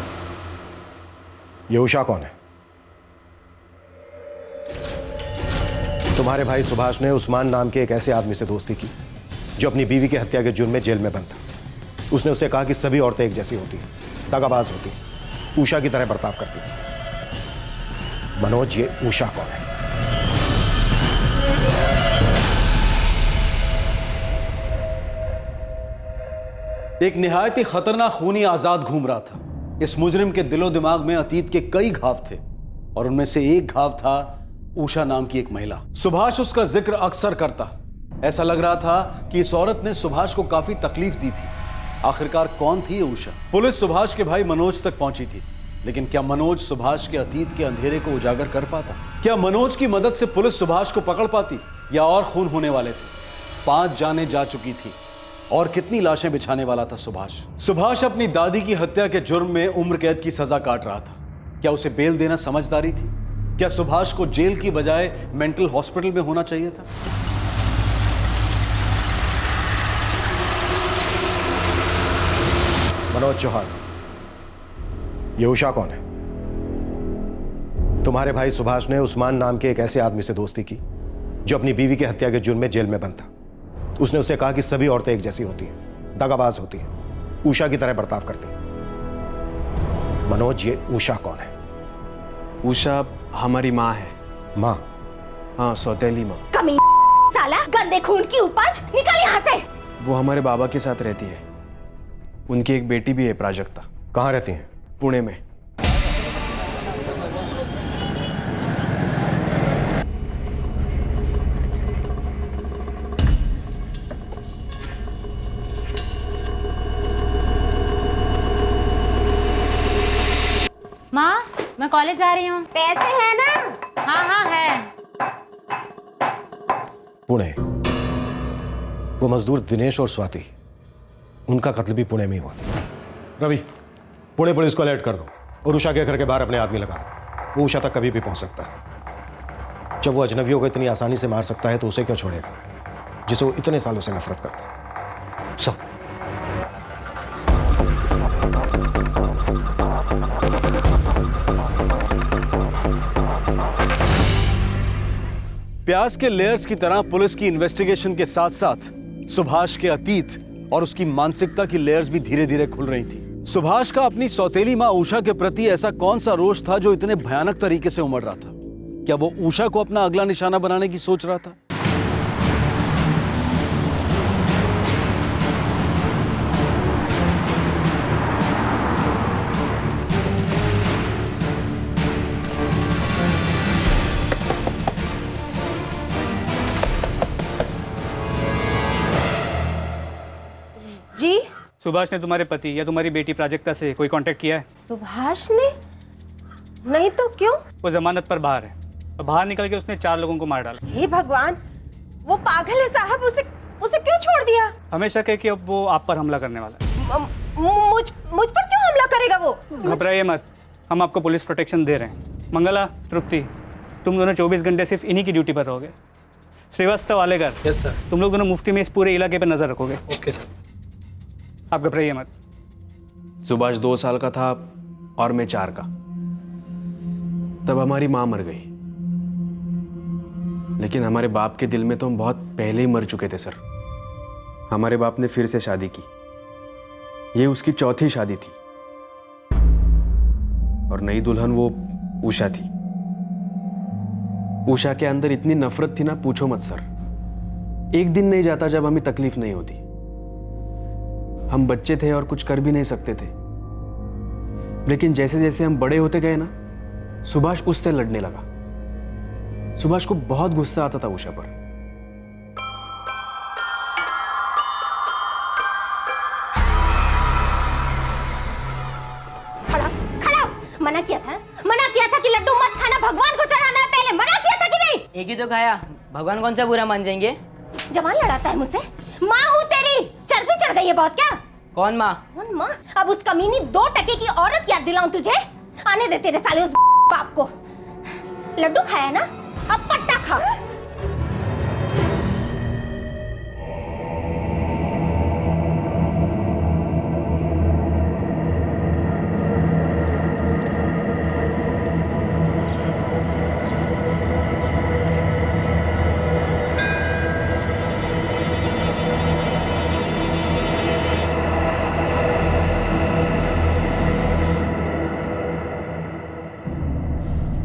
S4: ये उषा कौन है? तुम्हारे भाई सुभाष ने उस्मान नाम के एक ऐसे आदमी से दोस्ती की जो अपनी बीवी की हत्या के जुर्म में जेल में बंद था। उसने उसे कहा कि सभी औरतें एक जैसी होती हैं, दगाबाज होती हैं, उषा की तरह बर्ताव करती हैं। मनोज, ये उषा कौन है?
S9: एक निहायत ही खतरनाक खूनी आजाद घूम रहा था। इस मुजरिम के दिलो दिमाग में अतीत के कई घाव थे और उनमें से एक घाव था उषा नाम की एक महिला। सुभाष उसका जिक्र अक्सर करता। ऐसा लग रहा था कि इस औरत ने सुभाष को काफी तकलीफ दी थी। आखिरकार कौन थी ये उषा? पुलिस सुभाष के भाई मनोज तक पहुंची थी, लेकिन क्या मनोज सुभाष के अतीत के अंधेरे को उजागर कर पाता? क्या मनोज की मदद से पुलिस सुभाष को पकड़ पाती? या और खून होने वाले थे? 5 जानें जा चुकी थी और कितनी लाशें बिछाने वाला था सुभाष? सुभाष अपनी दादी की हत्या के जुर्म में उम्र कैद की सजा काट रहा था। क्या उसे बेल देना समझदारी थी? क्या सुभाष को जेल की बजाय मेंटल हॉस्पिटल में होना चाहिए था?
S4: मनोज चौहान, ये उषा कौन है? तुम्हारे भाई सुभाष ने उस्मान नाम के एक ऐसे आदमी से दोस्ती की जो अपनी बीवी की हत्या के जुर्म में जेल में बंद था। उसने उसे कहा कि सभी औरतें एक जैसी होती हैं, दगाबाज होती हैं, उषा की तरह बर्ताव करती हैं। मनोज, ये उषा कौन है?
S12: उषा हमारी माँ है।
S4: माँ?
S12: हाँ, सौतेली माँ।
S1: कमी साला, गंदे खून की उपज, निकल यहाँ से।
S12: वो हमारे बाबा के साथ रहती है। उनकी एक बेटी भी है, प्राजक्ता।
S4: कहाँ रहती हैं?
S12: पुणे में।
S1: माँ, मैं कॉलेज जा रही हूँ। पैसे है ना? हाँ हाँ है।
S4: पुणे। वो मजदूर दिनेश और स्वाति, उनका कत्ल भी पुणे में ही हुआ। रवि, पुणे पुलिस को अलर्ट कर दो और उषा के घर के बाहर अपने आदमी लगा दो। वो उषा तक कभी भी पहुंच सकता है। जब वो अजनबियों को इतनी आसानी से मार सकता है तो उसे क्यों छोड़ेगा, जिसे वो इतने सालों से नफरत करता है?
S8: सब
S9: प्याज के लेयर्स की तरह पुलिस की इन्वेस्टिगेशन के साथ साथ सुभाष के अतीत और उसकी मानसिकता की लेयर्स भी धीरे धीरे खुल रही थी। सुभाष का अपनी सौतेली माँ उषा के प्रति ऐसा कौन सा रोष था जो इतने भयानक तरीके से उमड़ रहा था? क्या वो उषा को अपना अगला निशाना बनाने की सोच रहा था?
S3: सुभाष ने तुम्हारे पति या तुम्हारी बेटी प्राजक्ता से कोई कांटेक्ट किया है?
S1: सुभाष ने? नहीं तो क्यों?
S3: वो जमानत पर बाहर है और बाहर निकल के उसने 4 लोगों को मार डाला।
S1: हे भगवान, वो पागल है साहब, उसे क्यों छोड़ दिया?
S3: हमें शक है कि अब वो आप पर हमला करने वाला है।
S1: मुझ पर क्यों हमला करेगा वो?
S3: घबराइए मत, हम आपको पुलिस प्रोटेक्शन दे रहे हैं। मंगला, तृप्ति, तुम दोनों 24 घंटे सिर्फ इन्हीं की ड्यूटी पर रहोगे। Srivastava, Alekar,
S12: yes sir.
S3: तुम लोग दोनों मुफ्ती में इस पूरे इलाके पर नजर रखोगे।
S12: Okay sir.
S3: आप घबराइए मत।
S12: सुभाष 2 साल का था और मैं 4 का। तब हमारी माँ मर गई, लेकिन हमारे बाप के दिल में तो हम बहुत पहले ही मर चुके थे सर। हमारे बाप ने फिर से शादी की। ये उसकी 4थी शादी थी और नई दुल्हन वो उषा थी। उषा के अंदर इतनी नफरत थी ना, पूछो मत सर। एक दिन नहीं जाता जब हमें तकलीफ नहीं होती। हम बच्चे थे और कुछ कर भी नहीं सकते थे, लेकिन जैसे जैसे हम बड़े होते गए ना, सुभाष उससे लड़ने लगा। सुभाष को बहुत गुस्सा आता था उषा पर।
S1: मना किया था कि लड्डू मत खाना, भगवान को चढ़ाना है पहले। मना किया था कि नहीं?
S13: एक ही तो खाया, भगवान कौन सा बुरा मान जाएंगे?
S1: जवान लड़ाता है मुझसे। माँ हूँ तेरी, चर्बी चढ़ गई है बहुत क्या?
S13: कौन माँ?
S1: कौन माँ? अब उस कमीनी 2 टके की औरत याद दिलाऊं तुझे? आने दे तेरे साले उस बाप को। लड्डू खाया ना, अब पट्टा खा।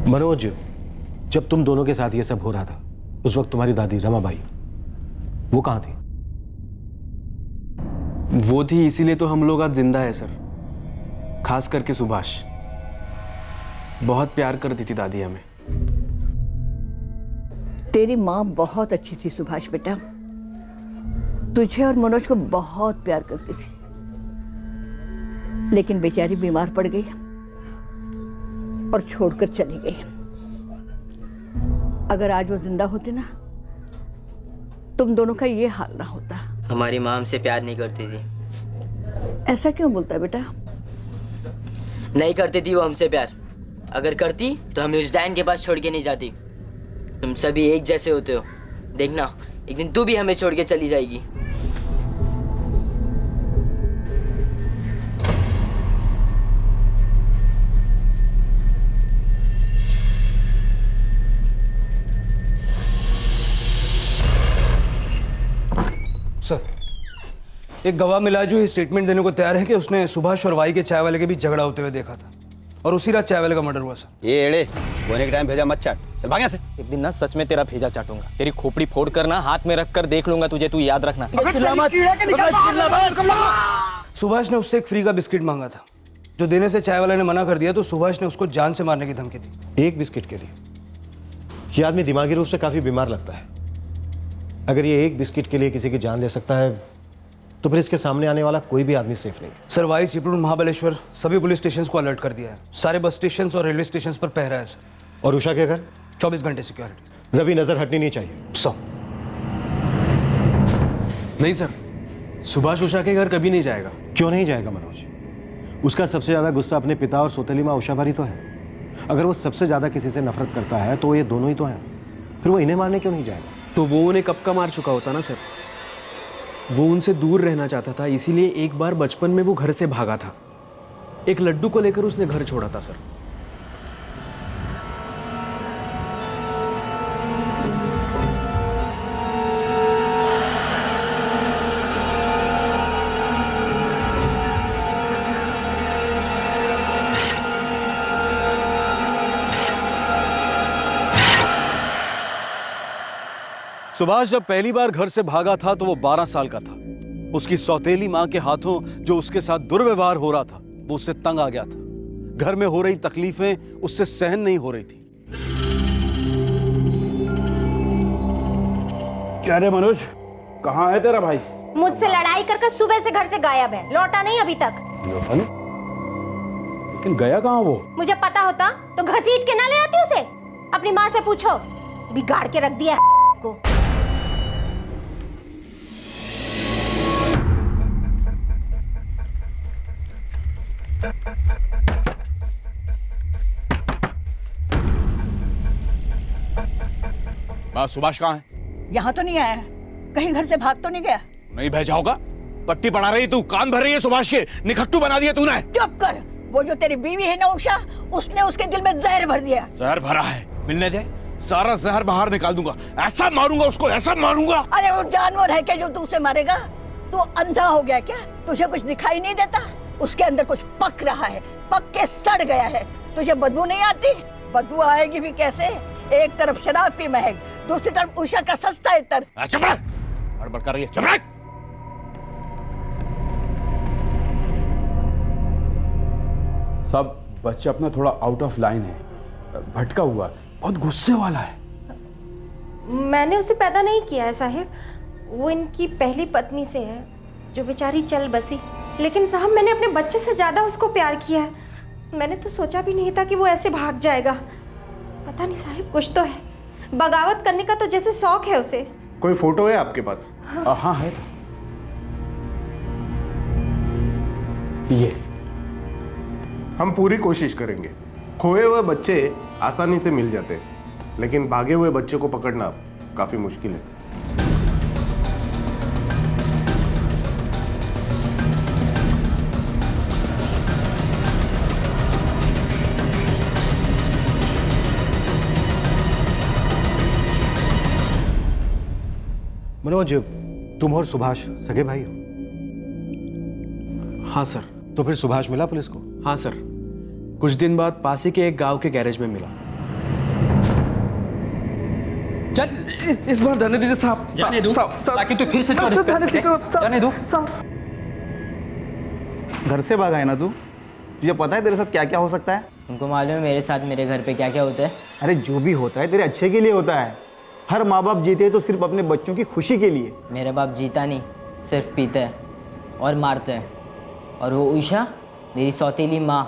S4: मनोज, जब तुम दोनों के साथ ये सब हो रहा था, उस वक्त तुम्हारी दादी रमाबाई वो कहां थी?
S12: वो थी, इसीलिए तो हम लोग आज जिंदा है सर। खास करके सुभाष। बहुत प्यार करती थी दादी हमें।
S13: तेरी माँ बहुत अच्छी थी सुभाष बेटा, तुझे और मनोज को बहुत प्यार करती थी, लेकिन बेचारी बीमार पड़ गई और छोड़कर चली गई। अगर आज वो जिंदा होती ना, तुम दोनों का ये हाल ना होता। हमारी माँ हमसे प्यार नहीं करती थी।
S14: ऐसा क्यों बोलता है बेटा?
S13: नहीं करती थी वो हमसे प्यार। अगर करती तो हमें उजैन के पास छोड़ के नहीं जाती। तुम सभी एक जैसे होते हो, देखना एक दिन तू भी हमें छोड़ के चली जाएगी।
S8: सर, एक गवाह मिला जो ये स्टेटमेंट देने को तैयार है कि उसने सुभाष और वाई के चाय वाले के बीच झगड़ा होते हुए देखा था और उसी रात चाय वाले का मर्डर हुआ। सर,
S2: ये एड़े होने के टाइम भेजा मत चाट, चल भाग यहाँ से। एक दिन ना सच में तेरा भेजा चाटूंगा, तेरी खोपड़ी फोड़ कर ना हाथ में रख कर देख लूंगा तुझे, तू याद रखना।
S8: सुभाष ने उससे एक फ्री का बिस्किट मांगा था, जो देने से चाय वाले ने मना कर दिया, तो सुभाष ने उसको जान से मारने की धमकी दी।
S4: एक बिस्किट के लिए? ये आदमी दिमागी रूप से काफी बीमार लगता है। अगर ये एक बिस्किट के लिए किसी की जान ले सकता है, तो फिर इसके सामने आने वाला कोई भी आदमी सेफ नहीं।
S8: सर, वाई, चिपळूण, महाबलेश्वर सभी पुलिस स्टेशन को अलर्ट कर दिया है। सारे बस स्टेशन और रेलवे स्टेशन पर पहरा है सर।
S4: और उषा के घर
S8: 24 घंटे सिक्योरिटी।
S4: रवि, नजर हटनी नहीं चाहिए।
S12: नहीं सर, सुभाष उषा के घर कभी नहीं जाएगा।
S4: क्यों नहीं जाएगा मनोज? उसका सबसे ज्यादा गुस्सा अपने पिता और सौतेली माँ उषा पर ही तो है। अगर वो सबसे ज्यादा किसी से नफरत करता है तो ये दोनों ही तो हैं। फिर वो इन्हें मारने क्यों नहीं जाएगा?
S12: तो वो उन्हें कब का मार चुका होता ना सर। वो उनसे दूर रहना चाहता था, इसीलिए एक बार बचपन में वो घर से भागा था। एक लड्डू को लेकर उसने घर छोड़ा था सर।
S9: सुभाष जब पहली बार घर से भागा था तो वो 12 साल का था। उसकी सौतेली मां के हाथों जो उसके साथ दुर्व्यवहार हो रहा था, वो उससे तंग आ गया था। घर में हो रही तकलीफें उससे सहन नहीं हो रही थी।
S5: क्या रे मनोज, कहाँ है तेरा भाई?
S1: मुझसे लड़ाई करके सुबह से घर से गायब है, लौटा नहीं अभी तक।
S9: लेकिन गया कहाँ वो?
S1: मुझे पता होता तो घसीट के ना ले आती उसे। अपनी माँ से पूछो, बिगाड़ के रख दिया है को।
S9: सुभाष कहाँ है?
S14: यहाँ तो नहीं आया, कहीं घर से भाग तो नहीं गया?
S9: नहीं भेजा होगा। पट्टी पढ़ा रही तू, कान भर रही है सुभाष के, निखट्टू बना दिया तूने।
S14: चुप कर, वो जो तेरी बीवी है ना उषा, उसने उसके दिल में जहर भर दिया।
S9: जहर भरा है, मिलने दे, सारा जहर बाहर निकाल दूंगा। ऐसा मारूंगा उसको, ऐसा मारूंगा।
S14: अरे वो जानवर है क्या जो तू उसे मारेगा? तू अंधा हो गया क्या? तुझे कुछ दिखाई नहीं देता? उसके अंदर कुछ पक रहा है, पक के सड़ गया है। तुझे बदबू नहीं आती? बदबू आएगी भी कैसे? एक तरफ शराब की महक, दूसरी तरफ उषा का सस्ता इत्र।
S9: चुप रह, गड़बड़ कर रही है, चुप रह।
S5: साहब बच्चा अपना थोड़ा आउट ऑफ लाइन है, भटका हुआ, बहुत गुस्से वाला है।
S1: मैंने उसे पैदा नहीं किया है साहिब, वो इनकी पहली पत्नी से है जो बेचारी चल बसी। लेकिन साहब मैंने अपने बच्चे से ज़्यादा उसको प्यार किया है। मैंने तो सोचा भी नहीं था कि वो ऐसे भाग जाएगा। पता नहीं साहिब, कुछ तो है। बगावत करने का तो जैसे शौक है उसे।
S6: कोई फोटो है आपके पास?
S5: हाँ है, ये
S6: हम पूरी कोशिश करेंगे। खोए हुए बच्चे आसानी से मिल जाते हैं, लेकिन भागे हुए बच्चे को पकड़ना काफी मुश्किल है।
S4: मनोज, तुम और सुभाष सगे भाई हो?
S12: हाँ सर।
S4: तो फिर सुभाष मिला पुलिस को?
S12: हाँ सर, कुछ दिन बाद पास ही के एक गांव के गैरेज में मिला।
S8: चल इस बार जाने दीजिए साहब,
S2: जाने दो ताकि तू फिर से
S8: जाने दो।
S2: घर से भागा है ना तू? तुझे पता है तेरे साथ क्या क्या हो सकता है?
S13: तुमको मालूम है मेरे साथ मेरे घर पे क्या क्या होता है?
S2: अरे जो भी होता है तेरे अच्छे के लिए होता है। हर माँ बाप जीते हैं तो सिर्फ अपने बच्चों की खुशी के लिए।
S13: मेरा बाप जीता नहीं, सिर्फ पीता है और मारता है। और वो उषा मेरी सौतेली माँ,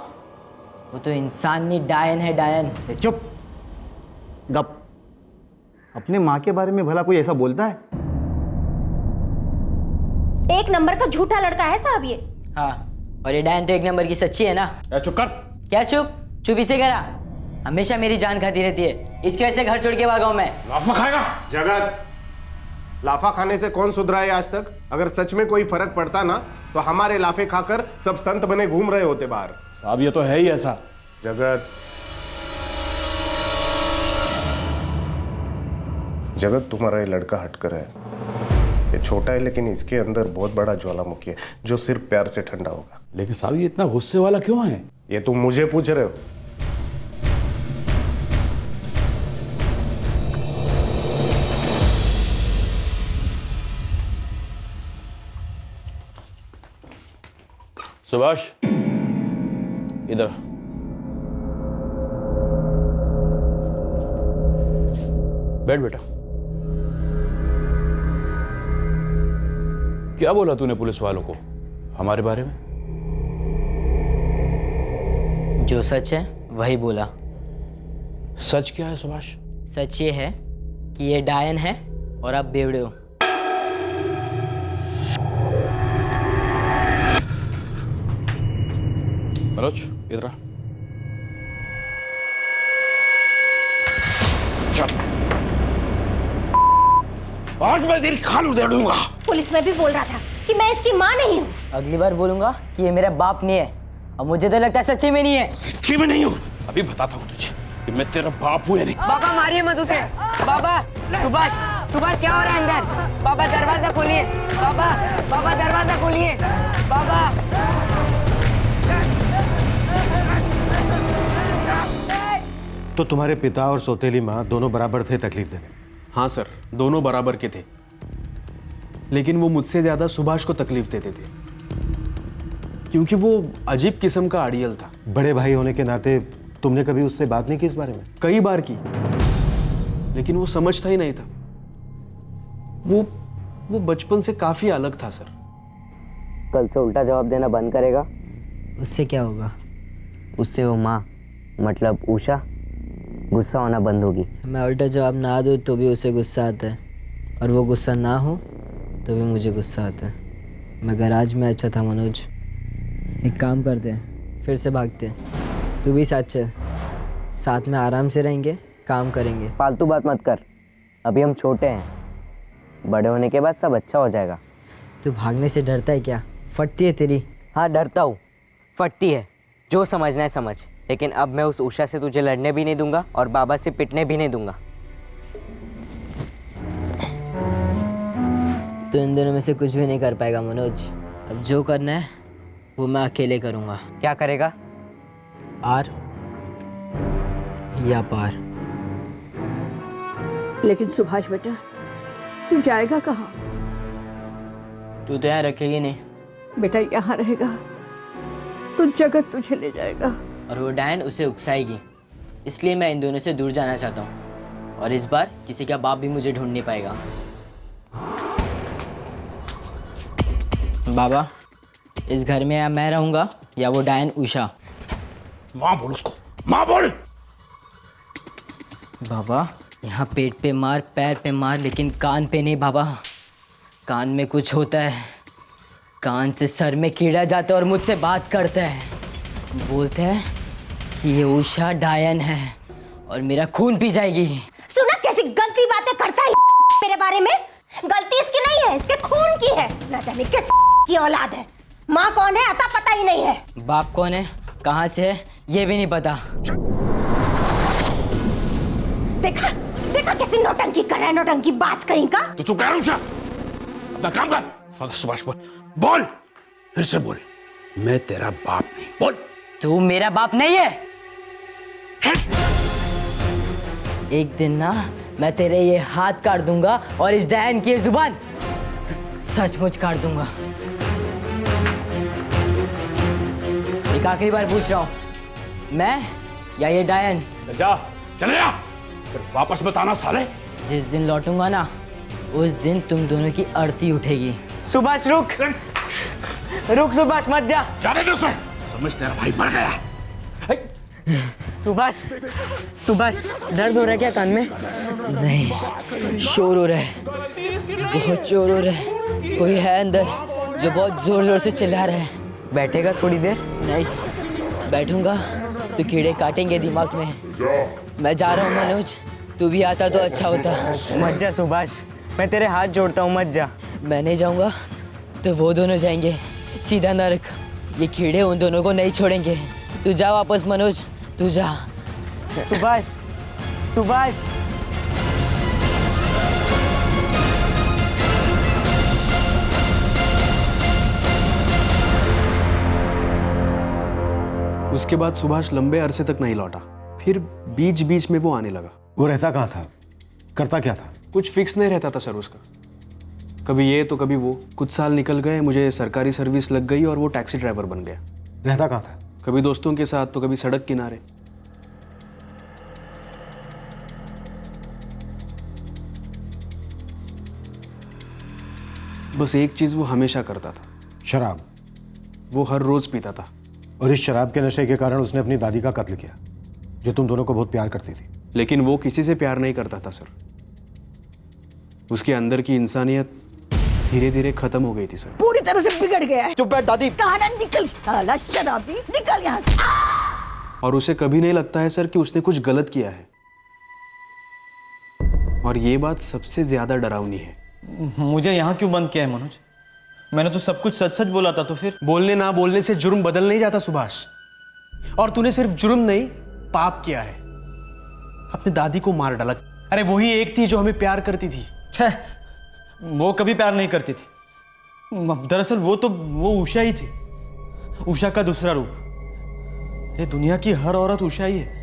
S13: वो तो इंसान नहीं, डायन है, डायन।
S2: चुप, गप। अपने माँ के बारे में भला कोई ऐसा बोलता है?
S1: एक नंबर का झूठा लड़का है साहब ये।
S13: हाँ, और ये डायन तो एक नंबर की सच्ची है ना।
S9: चुप कर।
S13: क्या चुप? चुप इसे करा, हमेशा मेरी जान खाती रहती है। इसकी वजह से घर छोड़ के भागा हूं मैं।
S9: लाफा खाएगा?
S6: जगत, लाफा खाने से कौन सुधरा है आज तक? अगर सच में कोई फर्क पड़ता ना तो हमारे लाफे खाकर सब संत बने घूम रहे होते बाहर।
S5: साहब ये तो है ही ऐसा।
S6: जगत, जगत तुम्हारा ये लड़का हटकर है। ये छोटा है लेकिन इसके अंदर बहुत बड़ा ज्वालामुखी है जो सिर्फ प्यार से ठंडा होगा।
S5: लेकिन साहब ये इतना गुस्से वाला क्यों है?
S6: ये तुम मुझे पूछ रहे हो?
S9: सुभाष इधर। बैठ बेटा। क्या बोला तूने पुलिस वालों को हमारे बारे में?
S13: जो सच है वही बोला।
S9: सच क्या है सुभाष?
S13: सच ये है कि ये डायन है और आप बेवड़े हो।
S9: मनोज इधर आ। चल, आज मैं तेरी खाल उधेड़ दूंगा।
S1: पुलिस में भी बोल रहा था कि मैं इसकी माँ नहीं हूँ।
S13: अगली बार बोलूंगा कि ये मेरा बाप नहीं है, और मुझे तो लगता है सच्ची में नहीं है।
S9: सच्ची में नहीं हूँ, अभी बताता हूँ तुझे कि मैं तेरा बाप हूँ या नहीं।
S13: बाबा मारिए मत उसे। बाबा, सुभाष, सुभाष क्या हो रहा है अंदर? बाबा दरवाजा खोलिए। बाबा, बाबा दरवाजा खोलिए। बाबा,
S4: तो तुम्हारे पिता और सौतेली माँ दोनों बराबर थे तकलीफ देने?
S12: हाँ सर, दोनों बराबर के थे, लेकिन वो मुझसे ज्यादा सुभाष को तकलीफ देते थे क्योंकि वो अजीब किस्म का आड़ियल था।
S4: बड़े भाई होने के नाते तुमने कभी उससे बात नहीं की इस बारे में?
S12: कई बार की, लेकिन वो समझता ही नहीं था। वो बचपन से काफी अलग था सर।
S13: कल से उल्टा जवाब देना बंद करेगा।
S15: उससे क्या होगा?
S13: उससे वो माँ मतलब उषा गुस्सा होना बंद होगी।
S15: मैं उल्टा जवाब ना दूँ तो भी उसे गुस्सा आता है, और वो गुस्सा ना हो तो भी मुझे गुस्सा आता है। मैं गैराज में अच्छा था मनोज। एक काम करते हैं, फिर से भागते हैं। तू भी साथ चल, साथ में आराम से रहेंगे, काम करेंगे।
S13: फालतू बात मत कर, अभी हम छोटे हैं, बड़े होने के बाद सब अच्छा हो जाएगा।
S15: तू भागने से डरता है क्या? फटती है तेरी।
S13: हाँ डरता हूँ, फटती है, जो समझना है समझ, लेकिन अब मैं उस उषा से तुझे लड़ने भी नहीं दूंगा और बाबा से पिटने भी नहीं दूंगा।
S15: तो इन दोनों में से कुछ भी नहीं कर पाएगा मनोज। अब जो करना है वो मैं अकेले करूँगा।
S13: क्या करेगा?
S15: आर या पार।
S14: लेकिन सुभाष बेटा, तू जाएगा कहाँ?
S15: तू तो यहाँ रखेगी नहीं।
S14: बेटा यहाँ रहेगा तो जगत तुझे ले जाएगा।
S15: और वो डायन उसे उकसाएगी, इसलिए मैं इन दोनों से दूर जाना चाहता हूँ। और इस बार किसी का बाप भी मुझे ढूंढ नहीं पाएगा। बाबा, इस घर में या मैं रहूँगा या वो डायन उषा।
S5: माँ बोल उसको, माँ बोल।
S15: बाबा, यहाँ पेट पे मार, पैर पे मार, लेकिन कान पे नहीं बाबा। कान में कुछ होता है, कान से सर में कीड़ा जाता है और मुझसे बात करता है। बोलते हैं कि ये उषा डायन है और मेरा खून पी जाएगी।
S1: सुना कैसी गलती बातें करता है मेरे बारे में? गलती इसकी नहीं है, इसके खून की है। ना जाने किस की औलाद है। माँ कौन है अता पता ही नहीं है।
S15: बाप कौन है, कहाँ से है, ये भी नहीं पता।
S1: देखा देखा कैसी नौटंकी कर रहा है, नौटंकी बाज कहीं का।
S5: तू चुप कर उषा, अपना काम कर। फादर सुभाष बोल, बोल, फिर से बोल। मैं तेरा बाप नहीं। बोल।
S15: तू मेरा बाप नहीं है। एक दिन ना मैं तेरे ये हाथ काट दूंगा और इस डायन की ये जुबान सचमुच काट दूंगा। एक आखिरी बार पूछ रहा हूं, मैं या ये डायन?
S5: जा, चले जा, फिर वापस बताना साले।
S15: जिस दिन लौटूंगा ना, उस दिन तुम दोनों की आरती उठेगी।
S13: सुभाष रुक, रुक सुभाष, मत जा।
S5: जाने दे उसे, समझ तेरा भाई मर गया।
S13: सुभाष, सुभाष, दर्द हो रहा है क्या कान में?
S15: नहीं, शोर हो रहा है, बहुत शोर हो रहा है। कोई है अंदर जो बहुत जोर जोर से चिल्ला रहा है।
S13: बैठेगा थोड़ी देर?
S15: नहीं, बैठूंगा तो कीड़े काटेंगे दिमाग में। मैं जा रहा हूँ मनोज, तू भी आता तो अच्छा होता।
S13: मत जा सुभाष, मैं तेरे हाथ जोड़ता हूँ, मत जा।
S15: मैं नहीं जाऊंगा तो वो दोनों जाएंगे सीधा नरक। ये कीड़े उन दोनों को नहीं छोड़ेंगे। तू जा वापस मनोज, तू जा।
S13: सुभाष, सुभाष।
S12: उसके बाद सुभाष लंबे अरसे तक नहीं लौटा। फिर बीच बीच में वो आने लगा।
S4: वो रहता कहाँ था, करता क्या था?
S12: कुछ फिक्स नहीं रहता था सर उसका, कभी ये तो कभी वो। कुछ साल निकल गए, मुझे सरकारी सर्विस लग गई और वो टैक्सी ड्राइवर बन गया।
S4: रहता कहाँ था?
S12: कभी दोस्तों के साथ तो कभी सड़क किनारे। बस एक चीज वो हमेशा करता था,
S4: शराब।
S12: वो हर रोज पीता था।
S4: और इस शराब के नशे के कारण उसने अपनी दादी का कत्ल किया, जो तुम दोनों को बहुत प्यार करती थी।
S12: लेकिन वो किसी से प्यार नहीं करता था सर। उसके अंदर की इंसानियत धीरे धीरे खत्म हो गई थी सर।
S14: पूरी तरह से बिगड़ गया है।
S2: चुप बैठ दादी।
S14: कहा ना निकल, साला शराबी, निकल यहाँ से।
S12: और उसे कभी नहीं लगता है सर कि उसने कुछ गलत किया है। और ये बात सबसे ज्यादा डरावनी है।
S2: मुझे यहाँ क्यों बंद किया है मनोज? मैंने तो सब कुछ सच सच बोला था। तो फिर
S12: बोलने ना बोलने से जुर्म बदल नहीं जाता सुभाष। और तूने सिर्फ जुर्म नहीं, पाप किया है। अपनी दादी को मार डाला। अरे वही एक थी जो हमें प्यार करती थी।
S2: वो कभी प्यार नहीं करती थी। दरअसल वो उषा ही थी, उषा का दूसरा रूप। अरे दुनिया की हर औरत उषा ही है।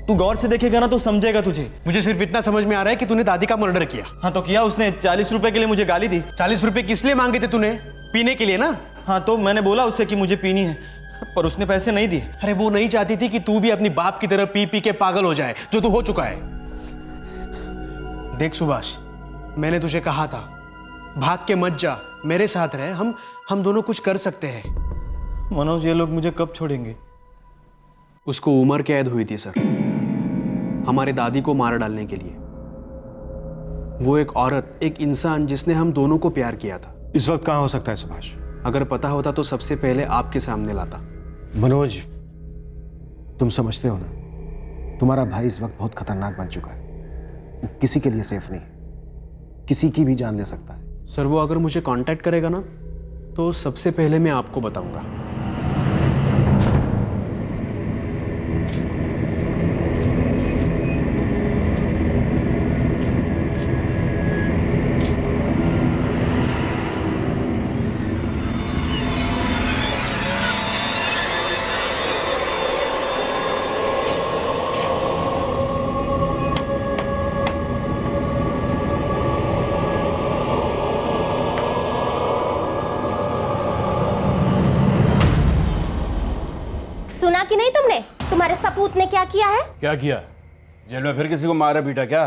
S2: तू गौर से देखेगा ना तो समझेगा तुझे।
S12: मुझे सिर्फ इतना समझ में आ रहा है कि तूने दादी का मर्डर किया।
S2: हाँ तो किया उसने। 40 रुपए के लिए मुझे गाली दी।
S12: 40 रुपए किस लिए मांगे थे तूने? पीने के लिए ना?
S2: हाँ तो मैंने बोला उससे कि मुझे पीनी है, पर उसने पैसे नहीं दिए।
S12: अरे वो नहीं चाहती थी कि तू भी अपनी बाप की तरह पी पी के पागल हो जाए, जो तू हो चुका है। देख सुभाष, मैंने तुझे कहा था भाग के मत जा, मेरे साथ रहे, हम दोनों कुछ कर सकते हैं।
S2: मनोज, ये लोग मुझे कब छोड़ेंगे?
S12: उसको उम्र कैद हुई थी सर, हमारे दादी को मार डालने के लिए। वो एक औरत, एक इंसान जिसने हम दोनों को प्यार किया था।
S4: इस वक्त कहाँ हो सकता है सुभाष?
S12: अगर पता होता तो सबसे पहले आपके सामने लाता।
S4: मनोज, तुम समझते हो ना, तुम्हारा भाई इस वक्त बहुत खतरनाक बन चुका है। वो किसी के लिए सेफ नहीं है, किसी की भी जान ले सकता है।
S12: सर वो अगर मुझे कांटेक्ट करेगा ना तो सबसे पहले मैं आपको बताऊंगा।
S1: सुना कि नहीं तुमने, तुम्हारे सपूत ने क्या किया है?
S5: क्या किया? जेल में फिर किसी को मारा पीटा क्या?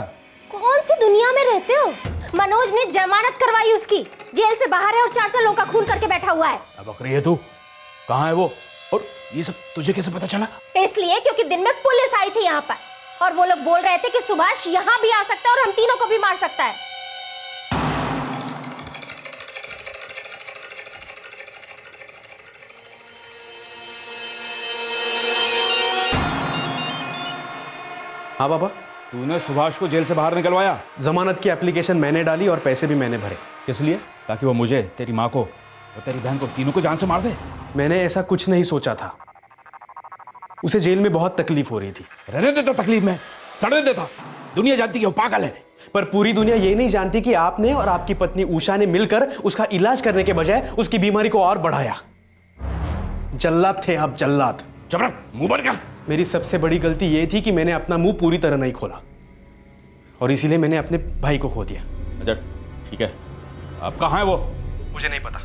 S1: कौन सी दुनिया में रहते हो? मनोज ने जमानत करवाई उसकी, जेल से बाहर है और 4 लोगों का खून करके बैठा हुआ है।
S5: अब बकरी है तू? कहाँ है वो? और ये सब तुझे कैसे पता चला?
S1: इसलिए क्योंकि दिन में पुलिस आई थी यहाँ पर और वो लोग बोल रहे थे कि सुभाष यहाँ भी आ सकता है और हम तीनों को भी मार सकता है।
S12: हाँ पापा।
S5: तूने सुभाष को जेल से बाहर निकलवाया?
S12: जमानत की एप्लीकेशन मैंने डाली और पैसे भी मैंने भरे।
S5: किस लिए? ताकि वो मुझे, तेरी माँ को और तेरी बहन को, तीनों को जान से मार दे?
S12: मैंने ऐसा कुछ नहीं सोचा था। उसे जेल में बहुत तकलीफ हो रही थी।
S5: रहने देता तकलीफ में, सड़ने देता। दुनिया जानती है वो पागल है।
S12: पर पूरी दुनिया ये नहीं जानती कि आपने और आपकी पत्नी उषा ने मिलकर उसका इलाज करने के बजाय उसकी बीमारी को और बढ़ाया। जल्लाद थे आप, जल्लाद।
S5: चुप रह, मुंह बंद कर।
S12: मेरी सबसे बड़ी गलती ये थी कि मैंने अपना मुंह पूरी तरह नहीं खोला और इसीलिए मैंने अपने भाई को खो दिया।
S5: अच्छा ठीक है, अब कहाँ है वो?
S12: मुझे नहीं पता,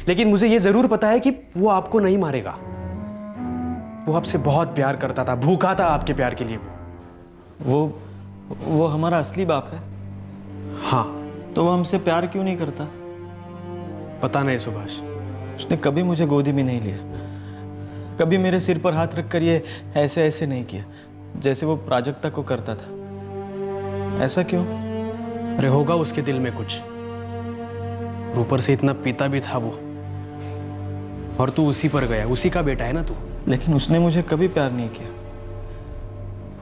S12: लेकिन मुझे ये जरूर पता है कि वो आपको नहीं मारेगा। वो आपसे बहुत प्यार करता था, भूखा था आपके प्यार के लिए।
S2: वो हमारा असली बाप है।
S12: हाँ।
S2: तो वो हमसे प्यार क्यों नहीं करता?
S12: पता नहीं सुभाष।
S2: उसने कभी मुझे गोदी में नहीं लिया, कभी मेरे सिर पर हाथ रखकर ये ऐसे ऐसे नहीं किया जैसे वो प्राजक्ता को करता था। ऐसा क्यों?
S12: अरे होगा उसके दिल में कुछ। ऊपर से इतना पीता भी था वो, और तू उसी पर गया। उसी का बेटा है ना तू।
S2: लेकिन उसने मुझे कभी प्यार नहीं किया।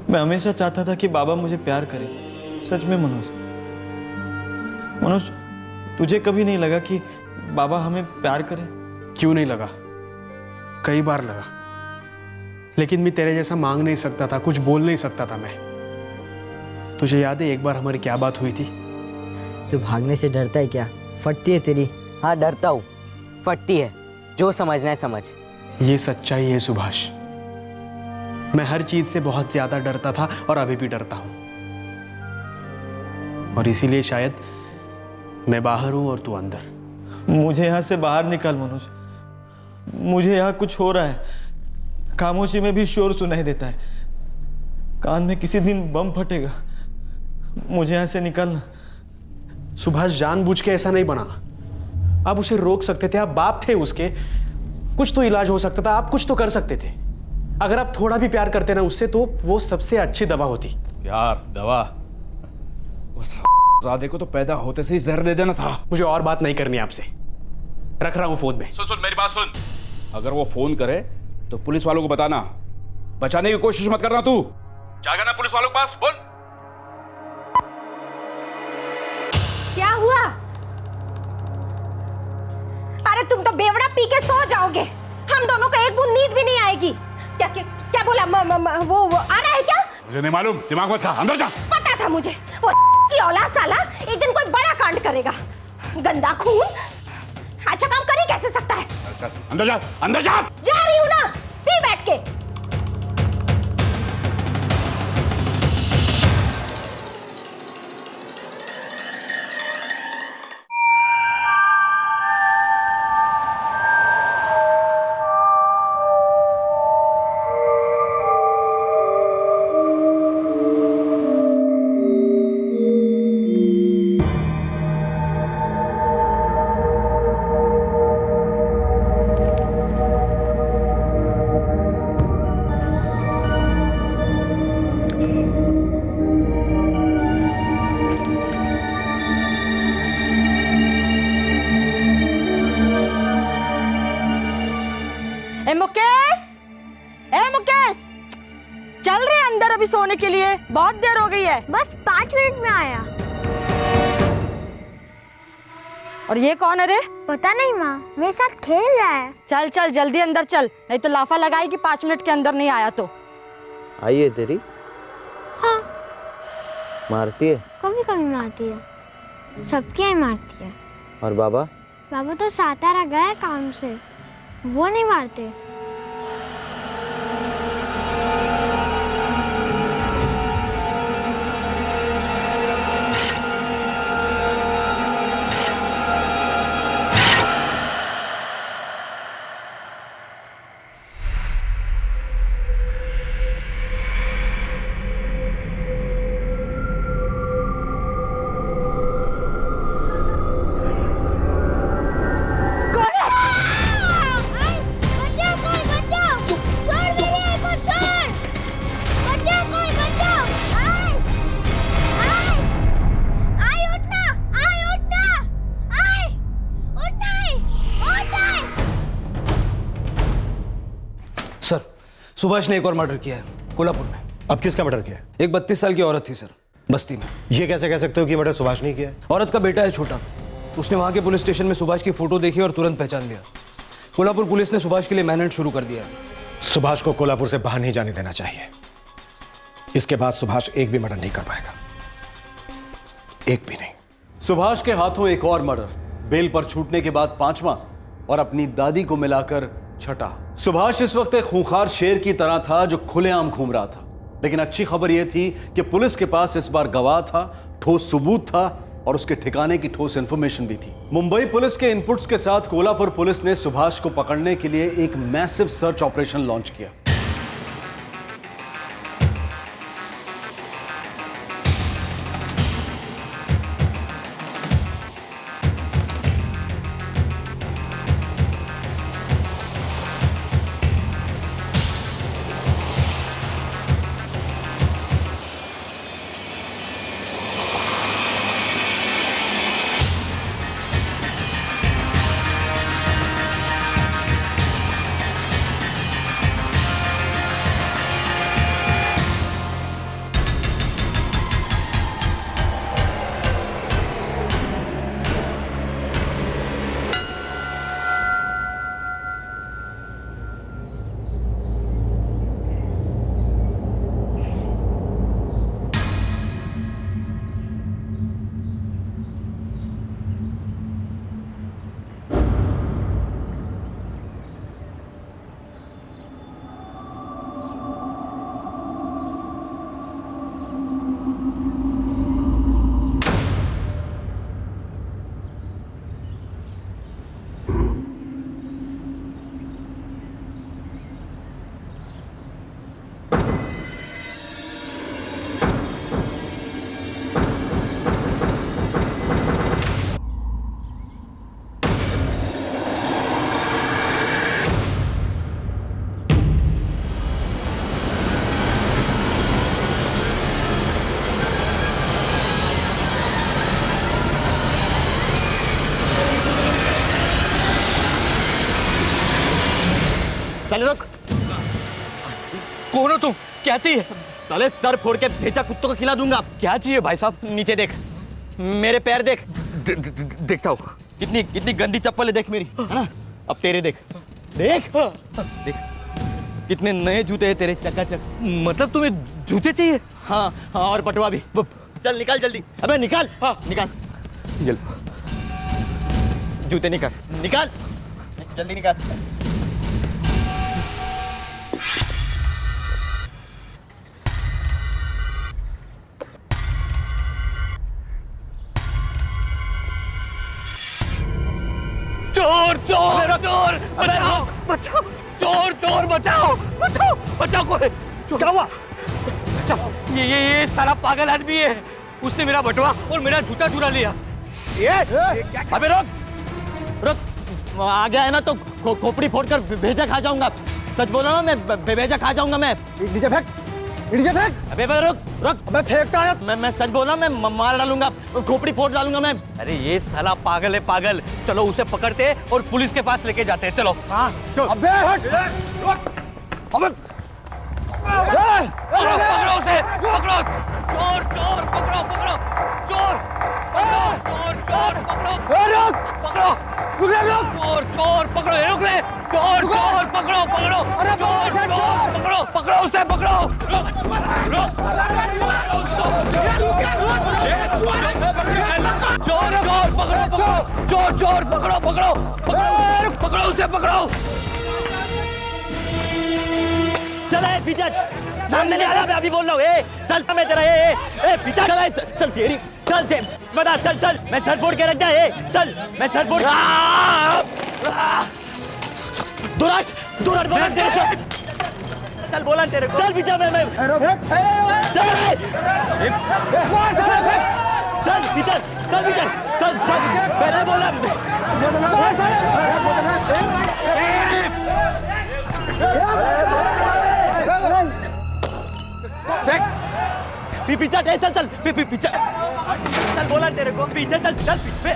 S2: मैं हमेशा चाहता था कि बाबा मुझे प्यार करे। सच में मनोज, तुझे कभी नहीं लगा कि बाबा हमें प्यार करे?
S12: क्यों नहीं लगा? कई बार लगा, लेकिन मैं तेरे जैसा मांग नहीं सकता था, कुछ बोल नहीं सकता था मैं। तुझे याद है एक बार हमारी क्या बात हुई थी?
S15: तू भागने से डरता है क्या? फटती है तेरी। हाँ डरता हूँ, फटती है। जो समझना है समझ।
S12: ये सच्चाई है सुभाष। मैं हर चीज से बहुत ज्यादा डरता था और अभी भी डरता हूं, और इसीलिए शायद मैं बाहर हूं और तू अंदर।
S2: मुझे यहां से बाहर निकाल मनोज। मुझे यहाँ कुछ हो रहा है। खामोशी में भी शोर सुनाई देता है। कान में किसी दिन बम फटेगा। मुझे यहाँ से निकालना।
S12: सुभाष जानबूझ के ऐसा नहीं बना। आप उसे रोक सकते थे, आप बाप थे उसके। कुछ तो इलाज हो सकता था, आप कुछ तो कर सकते थे। अगर आप थोड़ा भी प्यार करते ना उससे, तो वो सबसे अच्छी दवा होती।
S5: प्यार, दवा? उस ज़ादे को तो पैदा होते से ही जहर दे देना था।
S12: मुझे और बात नहीं करनी आपसे, रख रहा हूं फोन में।
S5: सुन मेरी बात सुन। अगर वो फोन करे तो पुलिस वालों को बताना, बचाने की कोशिश मत करना। तू जाएगा ना पुलिस वालों के पास? बोल।
S1: क्या हुआ? अरे तुम तो बेवड़ा पी के सो जाओगे। हम दोनों को एक बूंद नींद भी नहीं आएगी। क्या बोला? वो आ रहा है क्या?
S5: मुझे नहीं मालूम, दिमाग मत खा, अंदर जा।
S1: पता था मुझे, वो की औलाद साला एक दिन कोई बड़ा कांड करेगा। गंदा खून अच्छा काम कर ही कैसे सकता है?
S5: चल, अंदर जा, अंदर जा।
S1: जा रही हूं ना, पी बैठ के।
S16: अभी सोने के लिए? बहुत देर हो गई है।
S17: बस 5 मिनट में आया।
S16: और ये कौन है रे?
S17: पता नहीं माँ, मेरे साथ खेल रहा है।
S16: चल चल जल्दी अंदर चल, नहीं तो लाफा लगाएगी 5 मिनट के अंदर नहीं आया तो।
S2: आई है तेरी?
S17: हाँ।
S2: मारती है?
S17: कभी कभी मारती है, सबकी ही मारती है।
S2: और बाबा?
S17: बाबा तो सातारा गए काम से, वो नहीं मारते।
S8: सर, सुभाष ने एक और मर्डर किया है कोल्हापुर में।
S4: अब किसका मर्डर किया?
S8: एक 32 साल की औरत थी सर, बस्ती में।
S4: ये कैसे कह सकते हो कि मर्डर सुभाष नहीं किया?
S8: औरत का बेटा है छोटा, उसने वहां के पुलिस स्टेशन में सुभाष की फोटो देखी और तुरंत पहचान लिया। कोल्हापुर पुलिस ने सुभाष के लिए मैनहंट शुरू कर दिया है।
S4: सुभाष को कोल्हापुर से बाहर नहीं जाने देना चाहिए। इसके बाद सुभाष एक भी मर्डर नहीं कर पाएगा, एक भी नहीं।
S9: सुभाष के हाथों एक और मर्डर, बेल पर छूटने के बाद 5वां और अपनी दादी को मिलाकर 6ठा। सुभाष इस वक्त एक खूंखार शेर की तरह था जो खुलेआम घूम रहा था। लेकिन अच्छी खबर यह थी कि पुलिस के पास इस बार गवाह था, ठोस सबूत था और उसके ठिकाने की ठोस इंफॉर्मेशन भी थी। मुंबई पुलिस के इनपुट्स के साथ कोल्हापुर पुलिस ने सुभाष को पकड़ने के लिए एक मैसिव सर्च ऑपरेशन लॉन्च किया।
S2: साले रुक, कौन हो तुम? क्या चाहिए? साले सर फोड़ के भेजा कुत्तों को खिला दूंगा। क्या चाहिए भाई साहब? नीचे देख, मेरे पैर देख। देखता हूँ। कितनी कितनी गंदी चप्पल है देख मेरी, है ना? अब तेरे देख, देख देख कितने नए जूते हैं तेरे, चकाचक। मतलब तुम्हें जूते चाहिए? हाँ हाँ, और बटुआ भी। चल निकाल जल्दी। अबे निकाल। हाँ निकाल जल्दी, जूते निकाल, निकाल जल्दी निकाल। चोर चोर चोर, बचाओ बचाओ, चोर चोर बचाओ बचाओ बचाओ। कोई क्या हुआ? ये साला पागल आदमी है, उसने मेरा बटुआ और मेरा जूता चुरा लिया। अबे रुक रुक, आ गया है ना तो खोपड़ी फोड़कर भेजा खा जाऊंगा। सच बोल रहा हूँ मैं, भेजा खा जाऊंगा मैं। नीचे फेंक, नीचे फेंक। अबे रुक रुक, मैं फेंकता है। मैं सच बोल रहा हूँ, मैं मार डालूंगा, खोपड़ी फोड़ डालूंगा मैं। अरे ये साला पागल है पागल। चलो उसे पकड़ते और पुलिस के पास लेके जाते हैं। चलो। हाँ अबे हट, अबे पकड़ो उसे, पकड़ो, चोर चोर पकड़ो पकड़ो, चोर चोर चोर पकड़ो, पकड़ो, चोर चोर पकड़ो, रुक ले, चोर चोर पकड़ो पकड़ो, चोर चोर पकड़ो, पकड़ो उसे पकड़ो, चोर चोर पकड़ो पकड़ो, चोर चोर पकड़ो पकड़ो, पकड़ो उसे पकड़ो। चल पिचट, सामने ले आ रहा, मैं अभी बोल रहा हूँ। चल मैं तेरा पिचट, चल तेरी, चल बता, चल चल, मैं सर फोड़ के रख दिया। चल मैं सर फोड़, दुराट दुराट बोला तेरे से, चल बोला तेरे को, चल पिचट मैं चल पिचट, चल पिचट, चल पहले बोला पीछे चल चल पीछे चल, बोला तेरे को पीछे चल, चल पीछे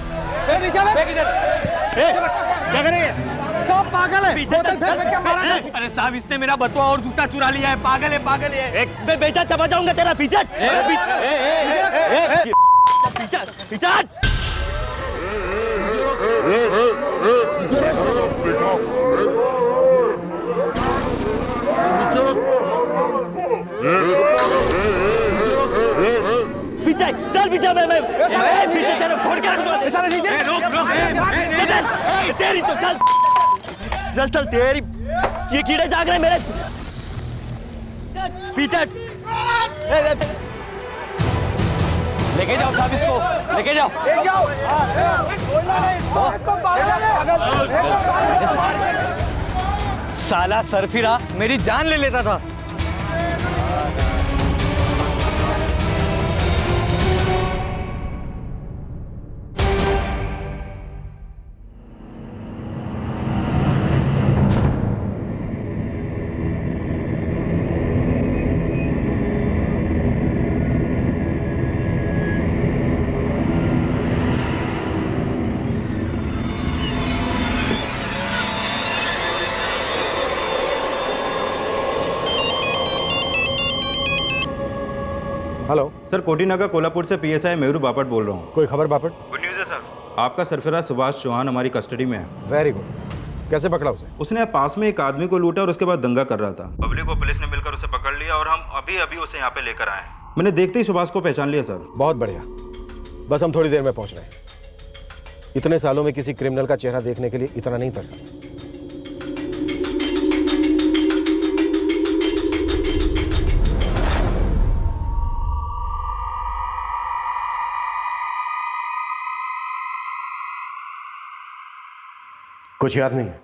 S2: क्या करेंगे, सब पागल है, पीछे चल, अरे साहब इसने मेरा बटुआ और जूता चुरा लिया है, पागल है पागल है, एक बेटा चबा जाऊंगा तेरा, पीछे पीछे पीछे चल, पीछे मैं पीछे तेरे फोड़ के रख दूंगा, रोक रोक तेरी तो चल चल चल, तेरी ये कीड़े जाग रहे मेरे पीछे, लेके जाओ साहब इसको, लेके जाओ साला सरफिरा मेरी जान ले लेता था।
S4: हेलो
S5: सर, कोटीनाका कोल्हापुर से पीएसआई मयूर बापट बोल रहा हूँ।
S4: कोई खबर बापट?
S5: गुड न्यूज़ है सर, आपका सरफराज सुभाष चौहान हमारी कस्टडी में है।
S4: वेरी गुड, कैसे पकड़ा उसे?
S5: उसने पास में एक आदमी को लूटा और उसके बाद दंगा कर रहा था। पब्लिक को पुलिस ने मिलकर उसे पकड़ लिया और हम अभी अभी उसे यहाँ पे लेकर आए हैं। मैंने देखते ही सुभाष को पहचान लिया सर।
S4: बहुत बढ़िया, बस हम थोड़ी देर में पहुंच रहे हैं। इतने सालों में किसी क्रिमिनल का चेहरा देखने के लिए इतना नहीं तरसा। कुछ याद नहीं है?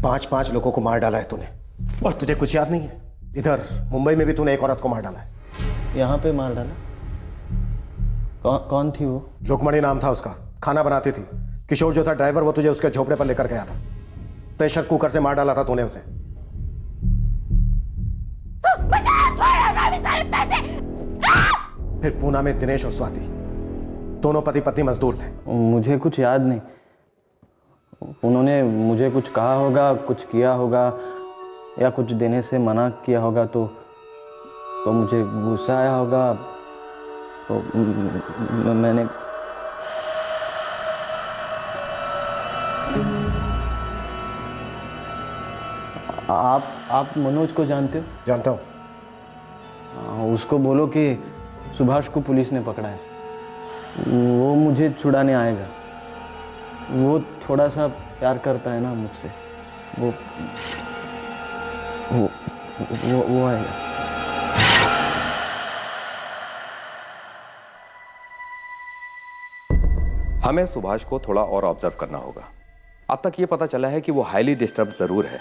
S4: 5-5 लोगों को मार डाला है तूने, और तुझे कुछ याद नहीं है? इधर मुंबई में भी तूने एक औरत को मार डाला है।
S8: यहाँ पे मार डाला? कौन थी वो?
S4: रुक्मणी नाम था उसका, खाना बनाती थी। किशोर जो था ड्राइवर, वो तुझे उसके झोपड़े पर लेकर गया था। प्रेशर कुकर से मार डाला था तूने उसे। फिर पूना में दिनेश और स्वाति, दोनों पति पत्नी मजदूर थे।
S12: मुझे कुछ याद नहीं। उन्होंने मुझे कुछ कहा होगा, कुछ किया होगा, या कुछ देने से मना किया होगा, तो मुझे गुस्सा आया होगा, तो मैंने आप मनोज को जानते हो?
S4: जानता हूँ।
S12: उसको बोलो कि सुभाष को पुलिस ने पकड़ा है, वो मुझे छुड़ाने आएगा। वो थोड़ा सा प्यार करता है ना मुझसे, वो आएगा।
S18: हमें सुभाष को थोड़ा और ऑब्जर्व करना होगा। अब तक ये पता चला है कि वो हाईली डिस्टर्ब जरूर है,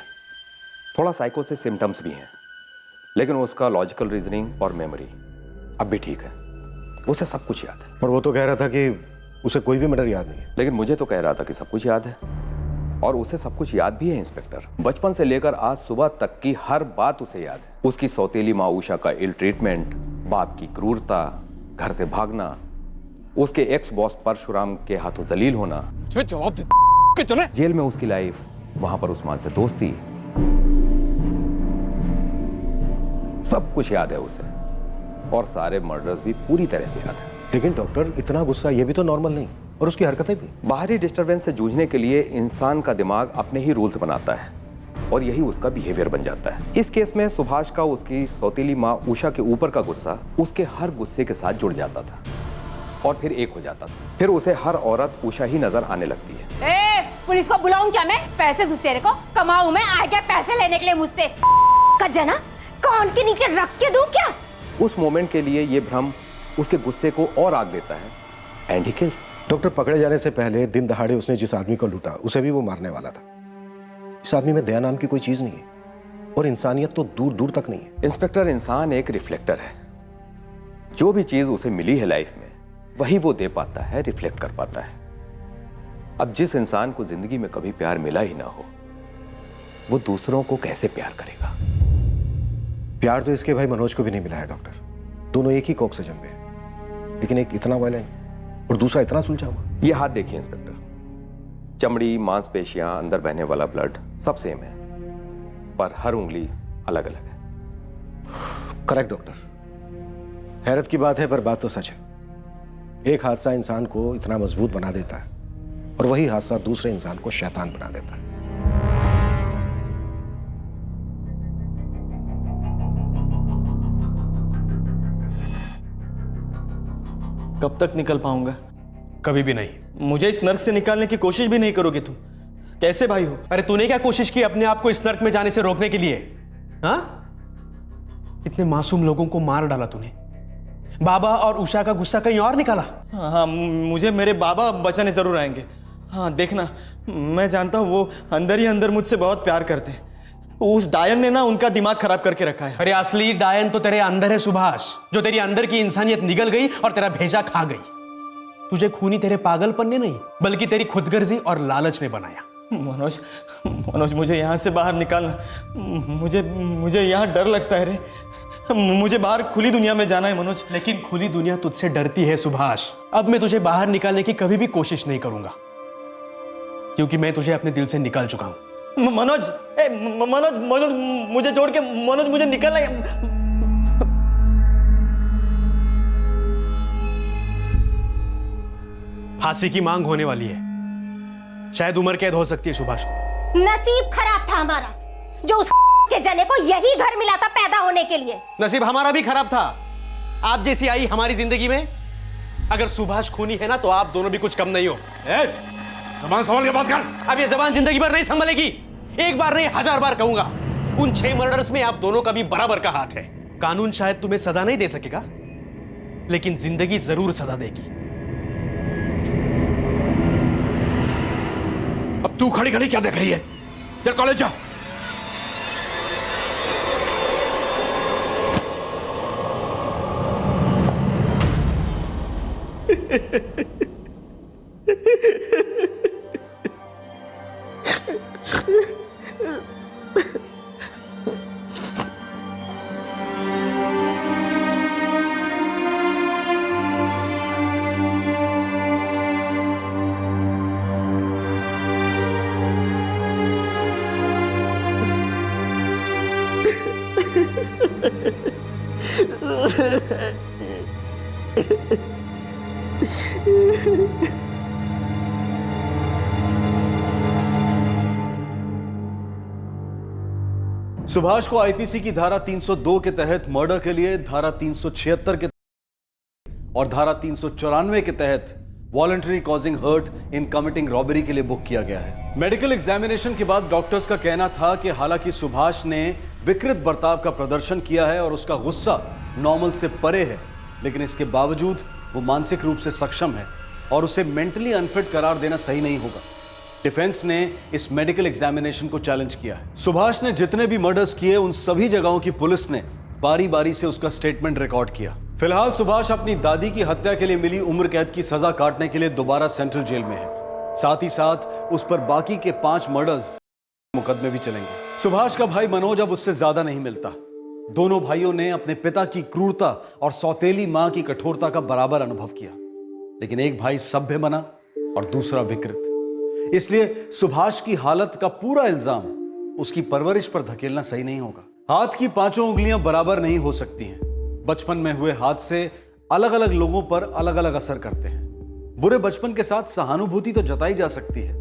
S18: थोड़ा साइकोसिस सिम्टम्स भी हैं, लेकिन उसका लॉजिकल रीजनिंग और मेमोरी अब भी ठीक है, उसे सब कुछ याद है।
S4: और वो तो कह रहा था कि उसे कोई भी मैटर याद नहीं है।
S18: लेकिन मुझे तो कह रहा था कि सब कुछ याद है, और उसे सब कुछ याद भी है इंस्पेक्टर। बचपन से लेकर आज सुबह तक की हर बात उसे याद है। उसकी सौतेली माँ उषा का इल ट्रीटमेंट, बाप की क्रूरता, घर से भागना, उसके एक्स बॉस परशुराम के हाथों जलील होना,
S11: जवाब दे,
S18: जेल में उसकी लाइफ, वहां पर उस्मान से दोस्ती, सब कुछ याद है उसे, और सारे मर्डर्स भी पूरी तरह से याद है।
S4: लेकिन डॉक्टर, इतना गुस्सा ये भी तो नॉर्मल नहीं, और उसकी हरकतें भी।
S18: बाहरी डिस्टरबेंस से जूझने के लिए इंसान का दिमाग अपने ही रूल्स बनाता है और यही उसका बिहेवियर बन जाता है। इस केस में सुभाष का उसकी सौतेली माँ उषा के ऊपर का गुस्सा उसके हर गुस्से के साथ जुड़ जाता था और फिर एक हो जाता था। फिर उसे हर औरत उषा ही नजर आने लगती है।
S1: पुलिस को बुलाऊं क्या मैं? पैसे दूं तेरे को, कमाऊं मैं, आ गया पैसे लेने के लिए मुझसे।
S19: जना कान के नीचे रख के दूं क्या?
S18: उस मोमेंट के लिए ये भ्रम उसके गुस्से को और आग देता है एंड ही किल्स।
S4: डॉक्टर, पकड़े जाने से पहले दिन दहाड़े उसने जिस आदमी को लूटा उसे भी वो मारने वाला था। इस आदमी में दया नाम की कोई चीज नहीं है और इंसानियत तो दूर दूर तक नहीं है।
S18: इंस्पेक्टर, इंसान एक रिफ्लेक्टर है। जो भी चीज उसे मिली है लाइफ में वही वो दे पाता है, रिफ्लेक्ट कर पाता है। अब जिस इंसान को जिंदगी में कभी प्यार मिला ही ना हो, वो दूसरों को कैसे प्यार करेगा?
S4: प्यार तो इसके भाई मनोज को भी नहीं मिला है डॉक्टर। दोनों एक ही कोख से जन्मे हैं, लेकिन एक इतना वायलेंट और दूसरा इतना सुलझा हुआ।
S18: ये हाथ देखिए इंस्पेक्टर, चमड़ी, मांसपेशियां, अंदर बहने वाला ब्लड सब सेम है, पर हर उंगली अलग अलग है।
S4: करेक्ट डॉक्टर, हैरत की बात है पर बात तो सच है। एक हादसा इंसान को इतना मजबूत बना देता है और वही हादसा दूसरे इंसान को शैतान बना देता है।
S2: कब तक निकल पाऊंगा?
S5: कभी भी नहीं।
S2: मुझे इस नर्क से निकालने की कोशिश भी नहीं करोगे तुम? कैसे भाई हो?
S5: अरे तूने क्या कोशिश की अपने आप को इस नर्क में जाने से रोकने के लिए? हाँ, इतने मासूम लोगों को मार डाला तूने, बाबा और उषा का गुस्सा कहीं और निकाला।
S2: हाँ, मुझे मेरे बाबा बचाने जरूर आएंगे। हाँ देखना, मैं जानता हूँ वो अंदर ही अंदर मुझसे बहुत प्यार करते हैं। उस डायन ने ना उनका दिमाग खराब करके रखा है।
S5: अरे असली डायन तो तेरे अंदर है सुभाष, जो तेरी अंदर की इंसानियत निगल गई और तेरा भेजा खा गई। तुझे खूनी तेरे पागलपन ने नहीं बल्कि तेरी खुदगर्जी और लालच ने बनाया।
S2: मनोज, मुझे यहाँ से बाहर निकालना। मुझे यहाँ डर लगता है रे। मुझे बाहर खुली दुनिया में जाना है मनोज।
S5: लेकिन खुली दुनिया तुझसे डरती है सुभाष। अब मैं तुझे बाहर निकालने की कभी भी कोशिश नहीं करूंगा, क्योंकि मैं तुझे अपने दिल से निकाल चुका हूं।
S2: मनोज, मनोज मुझे छोड़ के, मनोज मुझे निकलना है।
S5: फांसी की मांग होने वाली है, शायद उम्र कैद हो सकती है सुभाष को।
S19: नसीब खराब था हमारा, जो उस के जने को यही घर मिला था पैदा होने के लिए।
S5: नसीब हमारा भी खराब था, आप जैसी आई हमारी जिंदगी में। अगर सुभाष खूनी है ना तो आप दोनों भी कुछ कम नहीं हो।
S9: जबान संभाल के बात कर।
S5: अब ये जबान जिंदगी भर नहीं संभलेगी। एक बार नहीं 1000 बार कहूंगा, उन 6 मर्डर्स में आप दोनों का भी बराबर का हाथ है। कानून शायद तुम्हें सजा नहीं दे सकेगा, लेकिन जिंदगी जरूर सजा देगी।
S9: अब तू खड़ी खड़ी क्या देख रही है? चल कॉलेज जा। सुभाष को आईपीसी की धारा 302 के तहत मर्डर के लिए, धारा 376 के और धारा 394 के तहत voluntary causing hurt in committing robbery के लिए बुक किया गया है। मेडिकल एग्जामिनेशन के बाद डॉक्टर्स का कहना था कि हालांकि सुभाष ने विकृत बर्ताव का प्रदर्शन किया है और उसका गुस्सा नॉर्मल से परे है, लेकिन इसके बावजूद वो मानसिक रूप से सक्षम है और उसे मेंटली अनफिट करार देना सही नहीं होगा। डिफेंस ने इस मेडिकल एग्जामिनेशन को चैलेंज किया है। सुभाष ने जितने भी मर्डर्स किए उन सभी जगहों की पुलिस ने बारी बारी से उसका स्टेटमेंट रिकॉर्ड किया। फिलहाल सुभाष अपनी दादी की हत्या के लिए मिली उम्र कैद की सजा काटने के लिए दोबारा सेंट्रल जेल में है। साथ ही साथ उस पर बाकी के 5 मर्डर्स मुकदमे भी चलेंगे। सुभाष का भाई मनोज अब उससे ज्यादा नहीं मिलता। दोनों भाइयों ने अपने पिता की क्रूरता और सौतेली मां की कठोरता का बराबर अनुभव किया, लेकिन एक भाई सभ्य बना और दूसरा विकृत। इसलिए सुभाष की हालत का पूरा इल्जाम उसकी परवरिश पर धकेलना सही नहीं होगा। हाथ की पांचों उंगलियां बराबर नहीं हो सकती हैं। बचपन में हुए हादसे अलग अलग लोगों पर अलग अलग असर करते हैं। बुरे बचपन के साथ सहानुभूति तो जताई जा सकती है,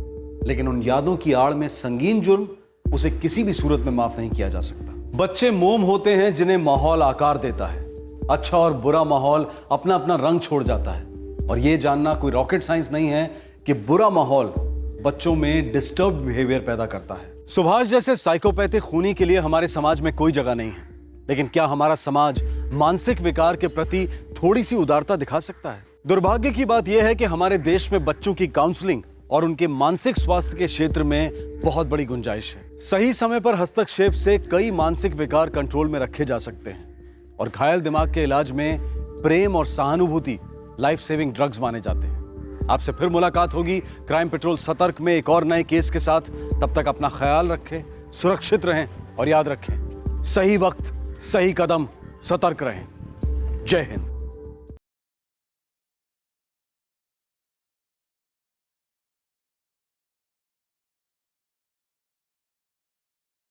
S9: लेकिन उन यादों की आड़ में संगीन जुर्म उसे किसी भी सूरत में माफ नहीं किया जा सकता। बच्चे मोम होते हैं जिन्हें माहौल आकार देता है। अच्छा और बुरा माहौल अपना अपना रंग छोड़ जाता है, और यह जानना कोई रॉकेट साइंस नहीं है कि बुरा माहौल बच्चों में डिस्टर्ब बिहेवियर पैदा करता है। सुभाष जैसे साइकोपैथिक खूनी के लिए हमारे समाज में कोई जगह नहीं है, लेकिन क्या हमारा समाज मानसिक विकार के प्रति थोड़ी सी उदारता दिखा सकता है? दुर्भाग्य की बात यह है कि हमारे देश में बच्चों की काउंसलिंग और उनके मानसिक स्वास्थ्य के क्षेत्र में बहुत बड़ी गुंजाइश है। सही समय पर हस्तक्षेप से कई मानसिक विकार कंट्रोल में रखे जा सकते हैं, और घायल दिमाग के इलाज में प्रेम और सहानुभूति लाइफ सेविंग ड्रग्स माने जाते हैं। आपसे फिर मुलाकात होगी क्राइम पेट्रोल सतर्क में एक और नए केस के साथ। तब तक अपना ख्याल रखें, सुरक्षित रहें, और याद रखें, सही वक्त सही कदम, सतर्क रहें। जय हिंद।